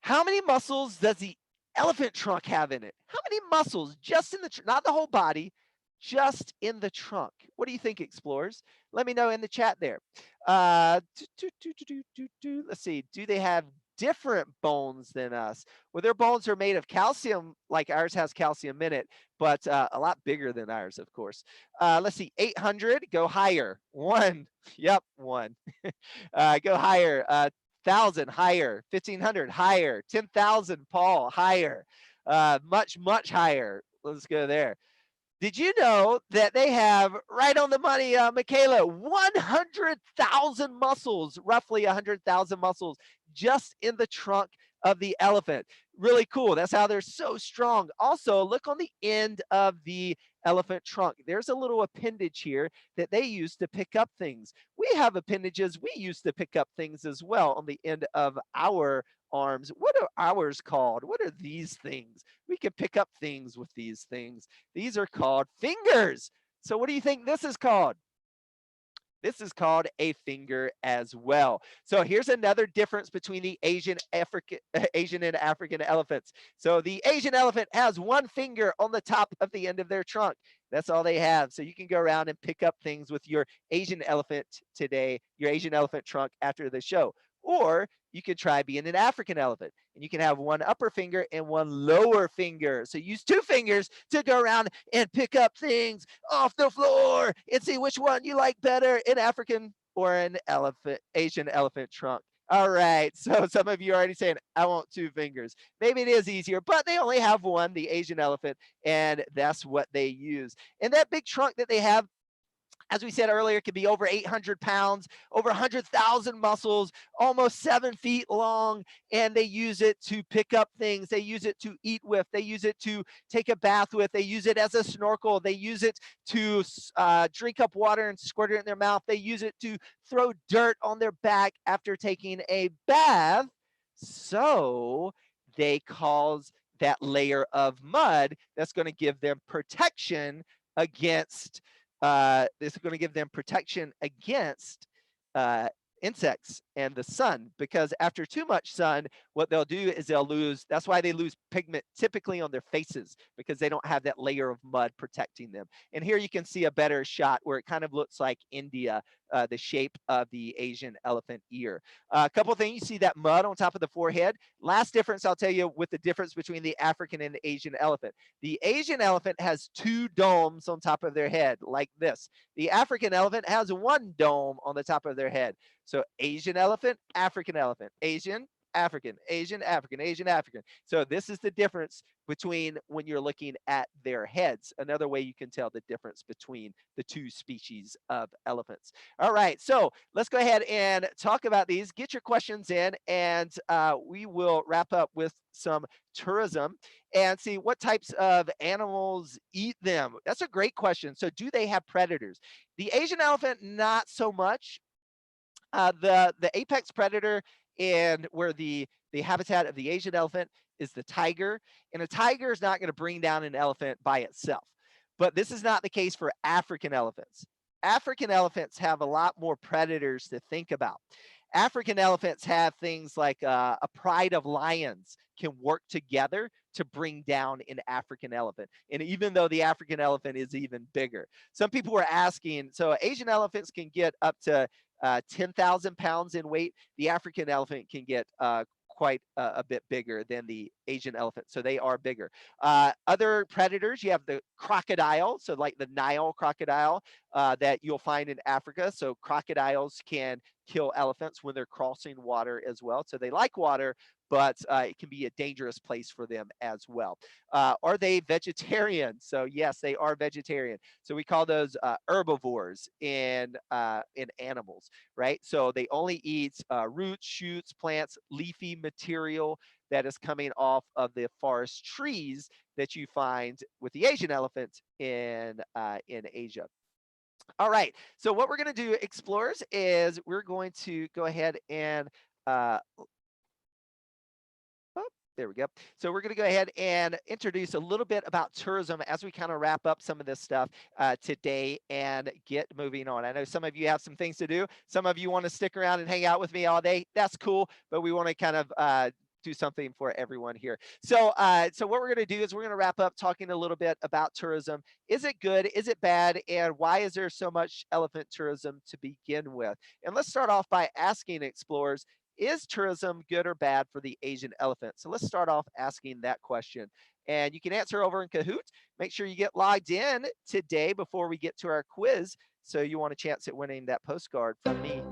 How many muscles does the elephant trunk have in it? How many muscles just in the not the whole body, just in the trunk? What do you think, explorers? Let me know in the chat there. Let's see. Do they have different bones than us? Well, their bones are made of calcium, like ours has calcium in it, but a lot bigger than ours, of course. Let's see. 800, go higher. One. Yep, one. Go higher. 1,000 higher, 1,500 higher, 10,000 Paul higher, much higher. Let's go there. Did you know that they have, right on the money, Michaela, 100,000 muscles, roughly 100,000 muscles just in the trunk of the elephant? Really cool. That's how they're so strong. Also, look on the end of the elephant trunk. There's a little appendage here that they use to pick up things. We have appendages we use to pick up things as well on the end of our arms. What are ours called? What are these things? We can pick up things with these things. These are called fingers. So what do you think this is called? This is called a finger as well. So here's another difference between the Asian and African elephants. So the Asian elephant has one finger on the top of the end of their trunk. That's all they have. So you can go around and pick up things with your Asian elephant today, your Asian elephant trunk after the show. Or you could try being an African elephant, and you can have one upper finger and one lower finger. So use two fingers to go around and pick up things off the floor and see which one you like better, an African or an Asian elephant trunk. All right, so some of you are already saying, I want two fingers. Maybe it is easier, but they only have one, the Asian elephant, and that's what they use. And that big trunk that they have, as we said earlier, could be over 800 pounds, over 100,000 muscles, almost 7 feet long, and they use it to pick up things. They use it to eat with. They use it to take a bath with. They use it as a snorkel. They use it to drink up water and squirt it in their mouth. They use it to throw dirt on their back after taking a bath. So they cause that layer of mud that's going to give them protection against this is going to give them protection against insects and the sun, because after too much sun, what they'll do is they'll lose, that's why they lose pigment typically on their faces, because they don't have that layer of mud protecting them. And here you can see a better shot where it kind of looks like India the shape of the Asian elephant ear. A couple things, you see that mud on top of the forehead. Last difference I'll tell you with the difference between the African and the Asian elephant. The Asian elephant has two domes on top of their head like this. The African elephant has one dome on the top of their head. So Asian elephant, African elephant, Asian, African, Asian, African, Asian, African. So this is the difference between when you're looking at their heads. Another way you can tell the difference between the two species of elephants. All right, so let's go ahead and talk about these. Get your questions in, and we will wrap up with some tourism and see what types of animals eat them. That's a great question. So do they have predators? The Asian elephant, not so much. The apex predator and where the habitat of the Asian elephant is the tiger, and a tiger is not going to bring down an elephant by itself. But this is not the case for African elephants. African elephants have a lot more predators to think about. African elephants have things like a pride of lions can work together to bring down an African elephant. And even though the African elephant is even bigger, some people were asking, so Asian elephants can get up to 10,000 pounds in weight. The African elephant can get quite a bit bigger than the Asian elephant. So they are bigger. Other predators, you have the crocodile. So like the Nile crocodile that you'll find in Africa. So crocodiles can kill elephants when they're crossing water as well. So they like water, but it can be a dangerous place for them as well. Are they vegetarian? So yes, they are vegetarian. So we call those herbivores in animals, right? So they only eat roots, shoots, plants, leafy material that is coming off of the forest trees that you find with the Asian elephant in Asia. All right, so what we're going to do, explorers, is we're going to go ahead and there we go. So we're going to go ahead and introduce a little bit about tourism as we kind of wrap up some of this stuff today and get moving on. I know some of you have some things to do. Some of you want to stick around and hang out with me all day. That's cool, but we want to kind of do something for everyone here. So so what we're going to do is we're going to wrap up talking a little bit about tourism. Is it good? Is it bad? And why is there so much elephant tourism to begin with? And let's start off by asking explorers, is tourism good or bad for the Asian elephant? So let's start off asking that question. And you can answer over in Kahoot. Make sure you get logged in today before we get to our quiz, so you want a chance at winning that postcard from me.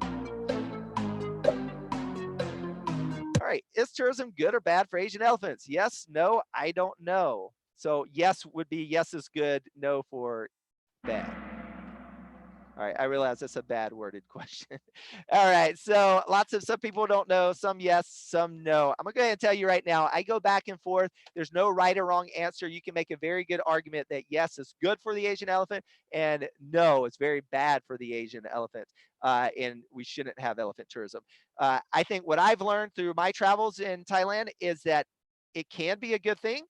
All right, is tourism good or bad for Asian elephants? Yes, no, I don't know. So yes would be yes is good, no for bad. All right, I realize that's a bad worded question. All right, so some people don't know, some yes, some no. I'm gonna go ahead and tell you right now, I go back and forth. There's no right or wrong answer. You can make a very good argument that yes, is good for the Asian elephant, and no, it's very bad for the Asian elephant, and we shouldn't have elephant tourism. I think what I've learned through my travels in Thailand is that it can be a good thing,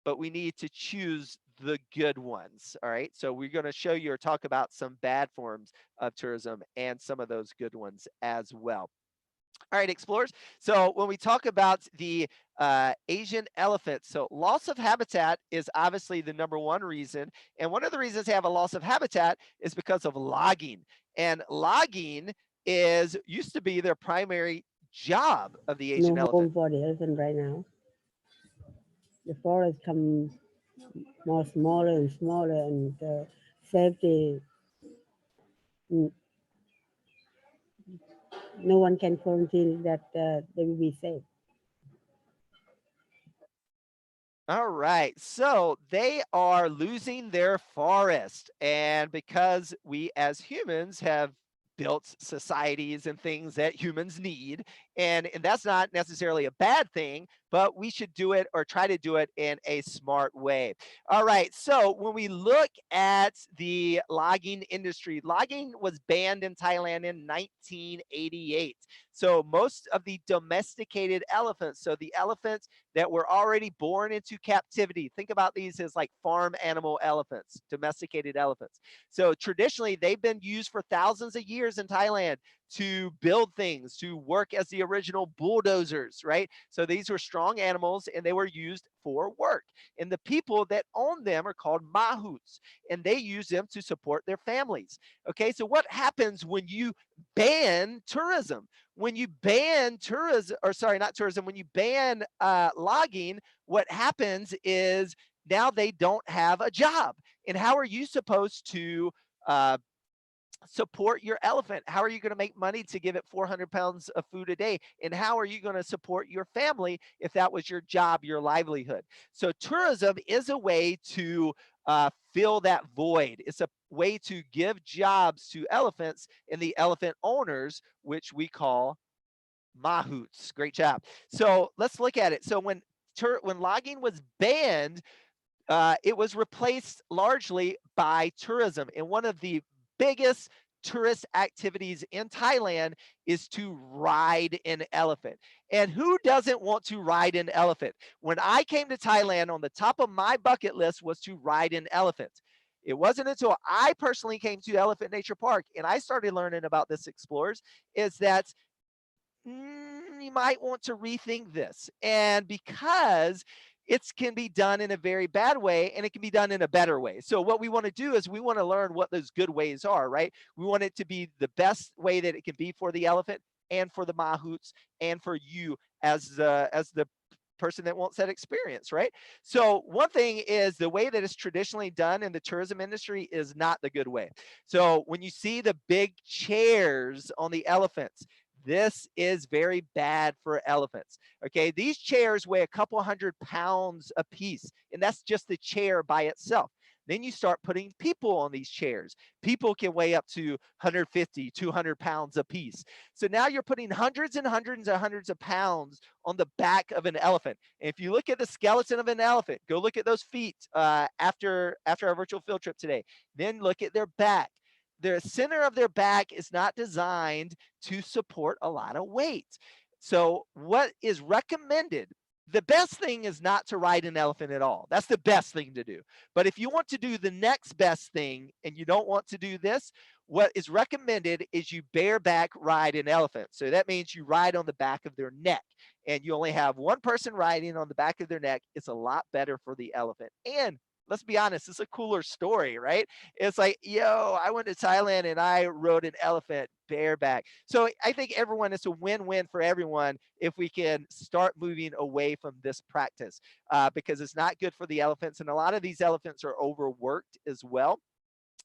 but we need to choose the good ones. All right. So we're going to show you or talk about some bad forms of tourism and some of those good ones as well. All right, explorers. So when we talk about the Asian elephant, so loss of habitat is obviously the number one reason. And one of the reasons they have a loss of habitat is because of logging. And logging used to be their primary job of the Asian No elephant. home for the elephant right now. The forest come more smaller and smaller, and safety, no one can guarantee that they will be safe. All right, so they are losing their forest. And because we as humans have built societies and things that humans need, and that's not necessarily a bad thing, but we should do it or try to do it in a smart way. All right, so when we look at the logging industry, logging was banned in Thailand in 1988. So most of the domesticated elephants, so the elephants that were already born into captivity. Think about these as like farm animal elephants, domesticated elephants. So traditionally, they've been used for thousands of years years in Thailand to build things, to work as the original bulldozers, right? So these were strong animals and they were used for work. And the people that own them are called mahouts, and they use them to support their families. Okay, so what happens when you ban tourism? When you ban tourism, or sorry, not tourism, when you ban logging, what happens is now they don't have a job. And how are you supposed to uh, support your elephant? How are you going to make money to give it 400 pounds of food a day? And how are you going to support your family if that was your job, your livelihood? So tourism is a way to fill that void. It's a way to give jobs to elephants and the elephant owners, which we call mahouts. Great job. So let's look at it. So when logging was banned, it was replaced largely by tourism. And one of the biggest tourist activities in Thailand is to ride an elephant. And who doesn't want to ride an elephant? When I came to Thailand, on the top of my bucket list was to ride an elephant. It wasn't until I personally came to Elephant Nature Park and I started learning about this explorers is that you might want to rethink this. And because it can be done in a very bad way and it can be done in a better way. So what we want to do is we want to learn what those good ways are, right? We want it to be the best way that it can be for the elephant and for the mahouts and for you as the person that wants that experience, right? So one thing is the way that it's traditionally done in the tourism industry is not the good way. So when you see the big chairs on the elephants, this is very bad for elephants. Okay, these chairs weigh a couple 100 pounds a piece, and that's just the chair by itself. Then you start putting people on these chairs. People can weigh up to 150, 200 pounds a piece. So now you're putting hundreds and hundreds and hundreds of pounds on the back of an elephant. And if you look at the skeleton of an elephant, go look at those feet after our virtual field trip today. Then look at their back. The center of their back is not designed to support a lot of weight. So what is recommended, the best thing is not to ride an elephant at all. That's the best thing to do. But if you want to do the next best thing and you don't want to do this, what is recommended is you bareback ride an elephant. So that means you ride on the back of their neck and you only have one person riding on the back of their neck. It's a lot better for the elephant. And let's be honest, it's a cooler story, right? It's like, yo, I went to Thailand and I rode an elephant bareback. So I think everyone, it's a win-win for everyone if we can start moving away from this practice because it's not good for the elephants. And a lot of these elephants are overworked as well.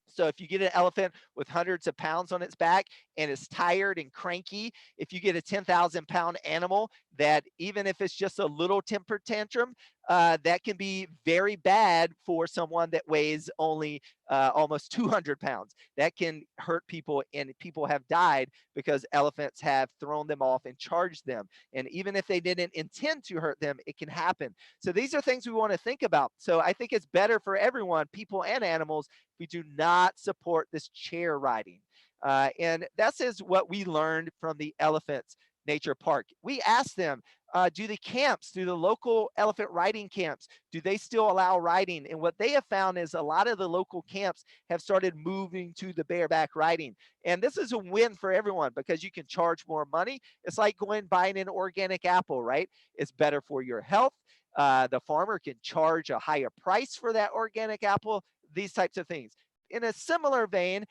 So if you get an elephant with hundreds of pounds on its back and is tired and cranky, if you get a 10,000-pound animal that even if it's just a little temper tantrum, that can be very bad for someone that weighs only almost 200 pounds. That can hurt people, and people have died because elephants have thrown them off and charged them. And even if they didn't intend to hurt them, it can happen. So these are things we want to think about. So I think it's better for everyone, people and animals, if we do not support this chair riding. And that's is what we learned from the Elephants Nature Park. We asked them, do the local elephant riding camps, do they still allow riding? And what they have found is a lot of the local camps have started moving to the bareback riding. And this is a win for everyone because you can charge more money. It's like going buying an organic apple, right? It's better for your health. The farmer can charge a higher price for that organic apple, these types of things. In a similar vein,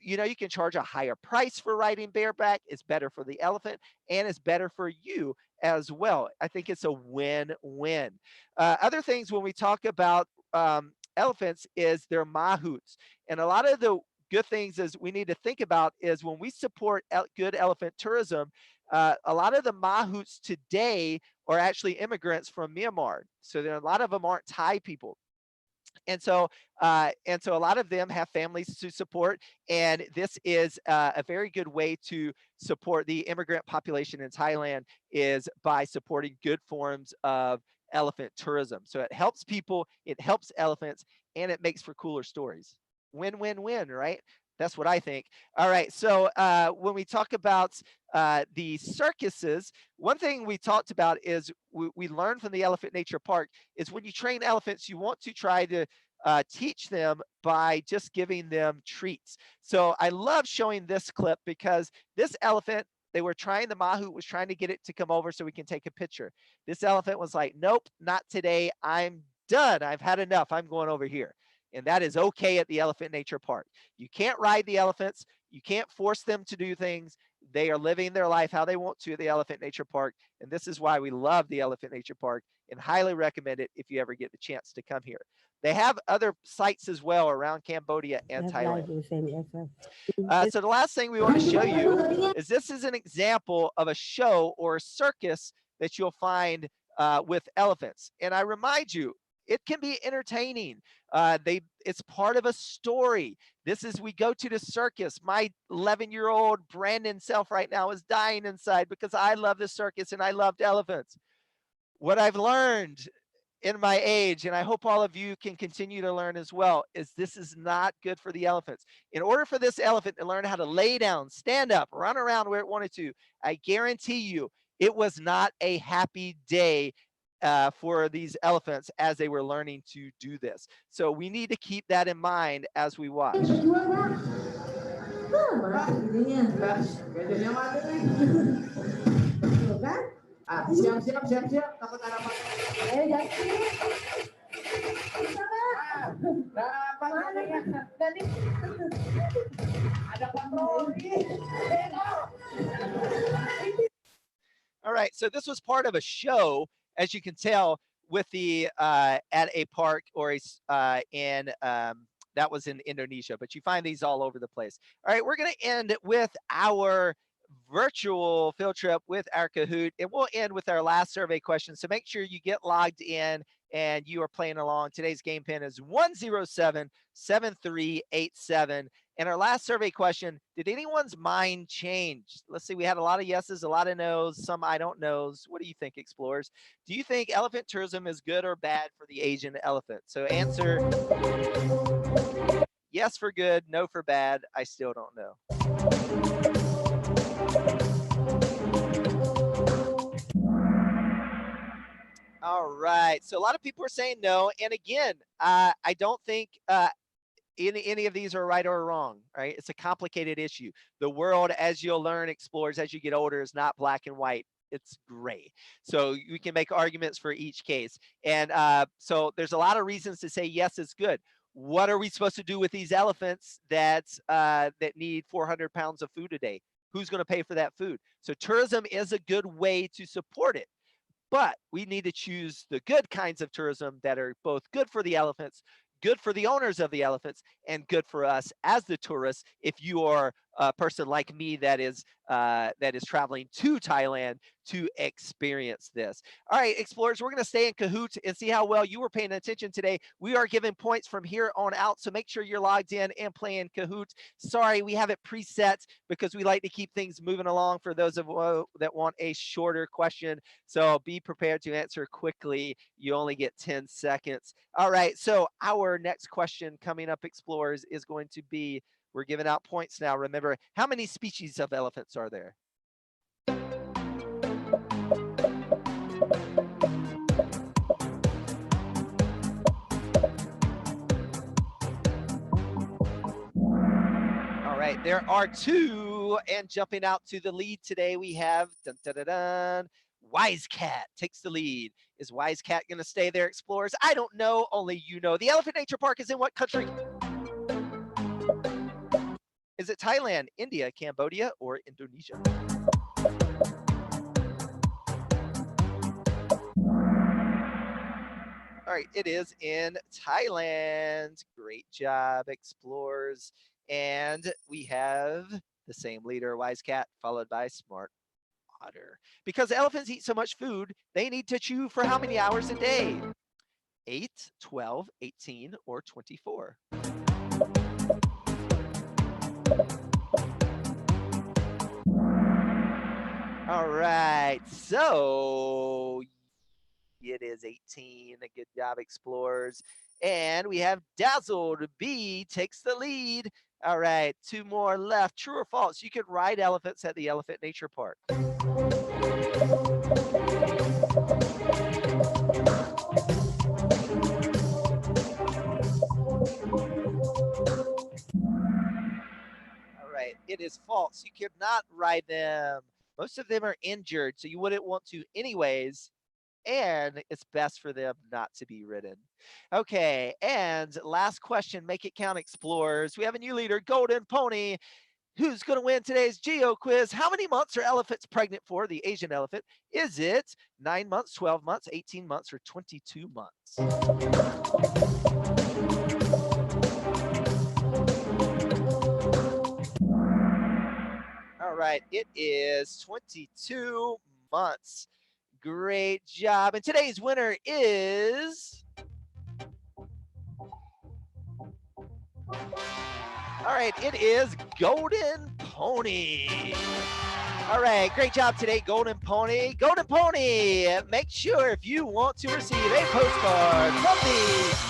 you can charge a higher price for riding bareback. It's better for the elephant and it's better for you as well. I think it's a win-win. Other things when we talk about elephants is their mahouts. And a lot of the good things is we need to think about is when we support good elephant tourism, a lot of the mahouts today are actually immigrants from Myanmar. So a lot of them aren't Thai people. And so a lot of them have families to support, and this is a very good way to support the immigrant population in Thailand is by supporting good forms of elephant tourism. So it helps people, it helps elephants, and it makes for cooler stories. Win, win, win, right? That's what I think. All right. So when we talk about the circuses, one thing we talked about is we learned from the Elephant Nature Park is when you train elephants, you want to try to teach them by just giving them treats. So I love showing this clip because this elephant, the mahout was trying to get it to come over so we can take a picture. This elephant was like, nope, not today. I'm done. I've had enough. I'm going over here. And that is okay at the Elephant Nature Park. You can't ride the elephants. You can't force them to do things. They are living their life how they want to at the Elephant Nature Park. And this is why we love the Elephant Nature Park and highly recommend it if you ever get the chance to come here. They have other sites as well around Cambodia and That's Thailand. like you saying effort. So the last thing we want to show you is this is an example of a show or a circus that you'll find with elephants. And I remind you, it can be entertaining. It's part of a story. We go to the circus. My 11-year-old Brandon self right now is dying inside because I love the circus and I loved elephants. What I've learned in my age, and I hope all of you can continue to learn as well, is this is not good for the elephants. In order for this elephant to learn how to lay down, stand up, run around where it wanted to, I guarantee you it was not a happy day for these elephants as they were learning to do this. So we need to keep that in mind as we watch. All right, so this was part of a show, as you can tell, with the at a park or that was in Indonesia, but you find these all over the place. All right, we're going to end with our virtual field trip with our Kahoot, and we'll end with our last survey question. So make sure you get logged in and you are playing along. Today's game pin is 107-7387. And our last survey question, did anyone's mind change? Let's see, we had a lot of yeses, a lot of no's, some I don't knows. What do you think, explorers? Do you think elephant tourism is good or bad for the Asian elephant? So answer yes for good, no for bad. I still don't know. All right, so a lot of people are saying no. And again, I don't think any of these are right or wrong, right? It's a complicated issue. The world, as you'll learn, explores as you get older, is not black and white. It's gray. So we can make arguments for each case. And so there's a lot of reasons to say yes, it's good. What are we supposed to do with these elephants that need 400 pounds of food a day? Who's going to pay for that food? So tourism is a good way to support it. But we need to choose the good kinds of tourism that are both good for the elephants, good for the owners of the elephants, and good for us as the tourists if you are a person like me that is traveling to Thailand to experience this. All right, explorers, we're going to stay in Kahoot and see how well you were paying attention today. We are giving points from here on out, so make sure you're logged in and playing Kahoot. Sorry, we have it preset because we like to keep things moving along for those of you that want a shorter question. So be prepared to answer quickly. You only get 10 seconds. All right, so our next question coming up, explorers, is going to be, we're giving out points now. Remember, how many species of elephants are there? All right, there are 2, and jumping out to the lead today, we have dun, dun, dun, dun, Wise Cat takes the lead. Is Wise Cat going to stay there, explorers? I don't know. Only you know. The Elephant Nature Park is in what country? Is it Thailand, India, Cambodia, or Indonesia? All right, it is in Thailand. Great job, explorers. And we have the same leader, Wise Cat, followed by Smart Otter. Because elephants eat so much food, they need to chew for how many hours a day? 8, 12, 18, or 24? All right, so it is 18. A good job, explorers. And we have Dazzled B takes the lead. All right, 2 more left. True or false? You can ride elephants at the Elephant Nature Park. is false. You cannot ride them. Most of them are injured, so you wouldn't want to anyways. And it's best for them not to be ridden. Okay, and last question, make it count, explorers. We have a new leader, Golden Pony. Who's going to win today's Geo quiz? How many months are elephants pregnant for, the Asian elephant? Is it 9 months, 12 months, 18 months, or 22 months? All right, it is 22 months. Great job. And today's winner is... All right, it is Golden Pony. All right, great job today, Golden Pony. Golden Pony, make sure if you want to receive a postcard from the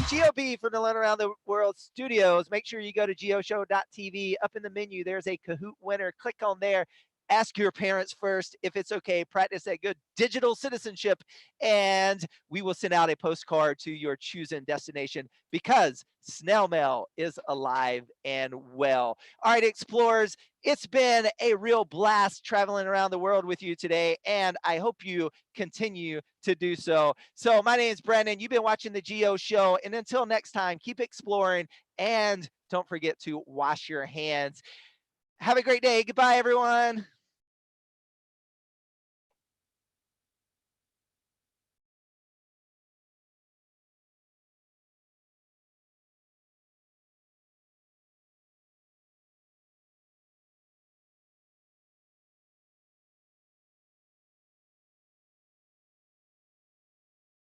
GOB from the Learn Around the World studios, make sure you go to geoshow.tv. Up in the menu, there's a Kahoot winner. Click on there. Ask your parents first if it's okay. Practice that good digital citizenship, and we will send out a postcard to your chosen destination because snail mail is alive and well. All right, explorers, it's been a real blast traveling around the world with you today, and I hope you continue to do so. So my name is Brendan. You've been watching the Geo Show, and until next time, keep exploring, and don't forget to wash your hands. Have a great day. Goodbye, everyone.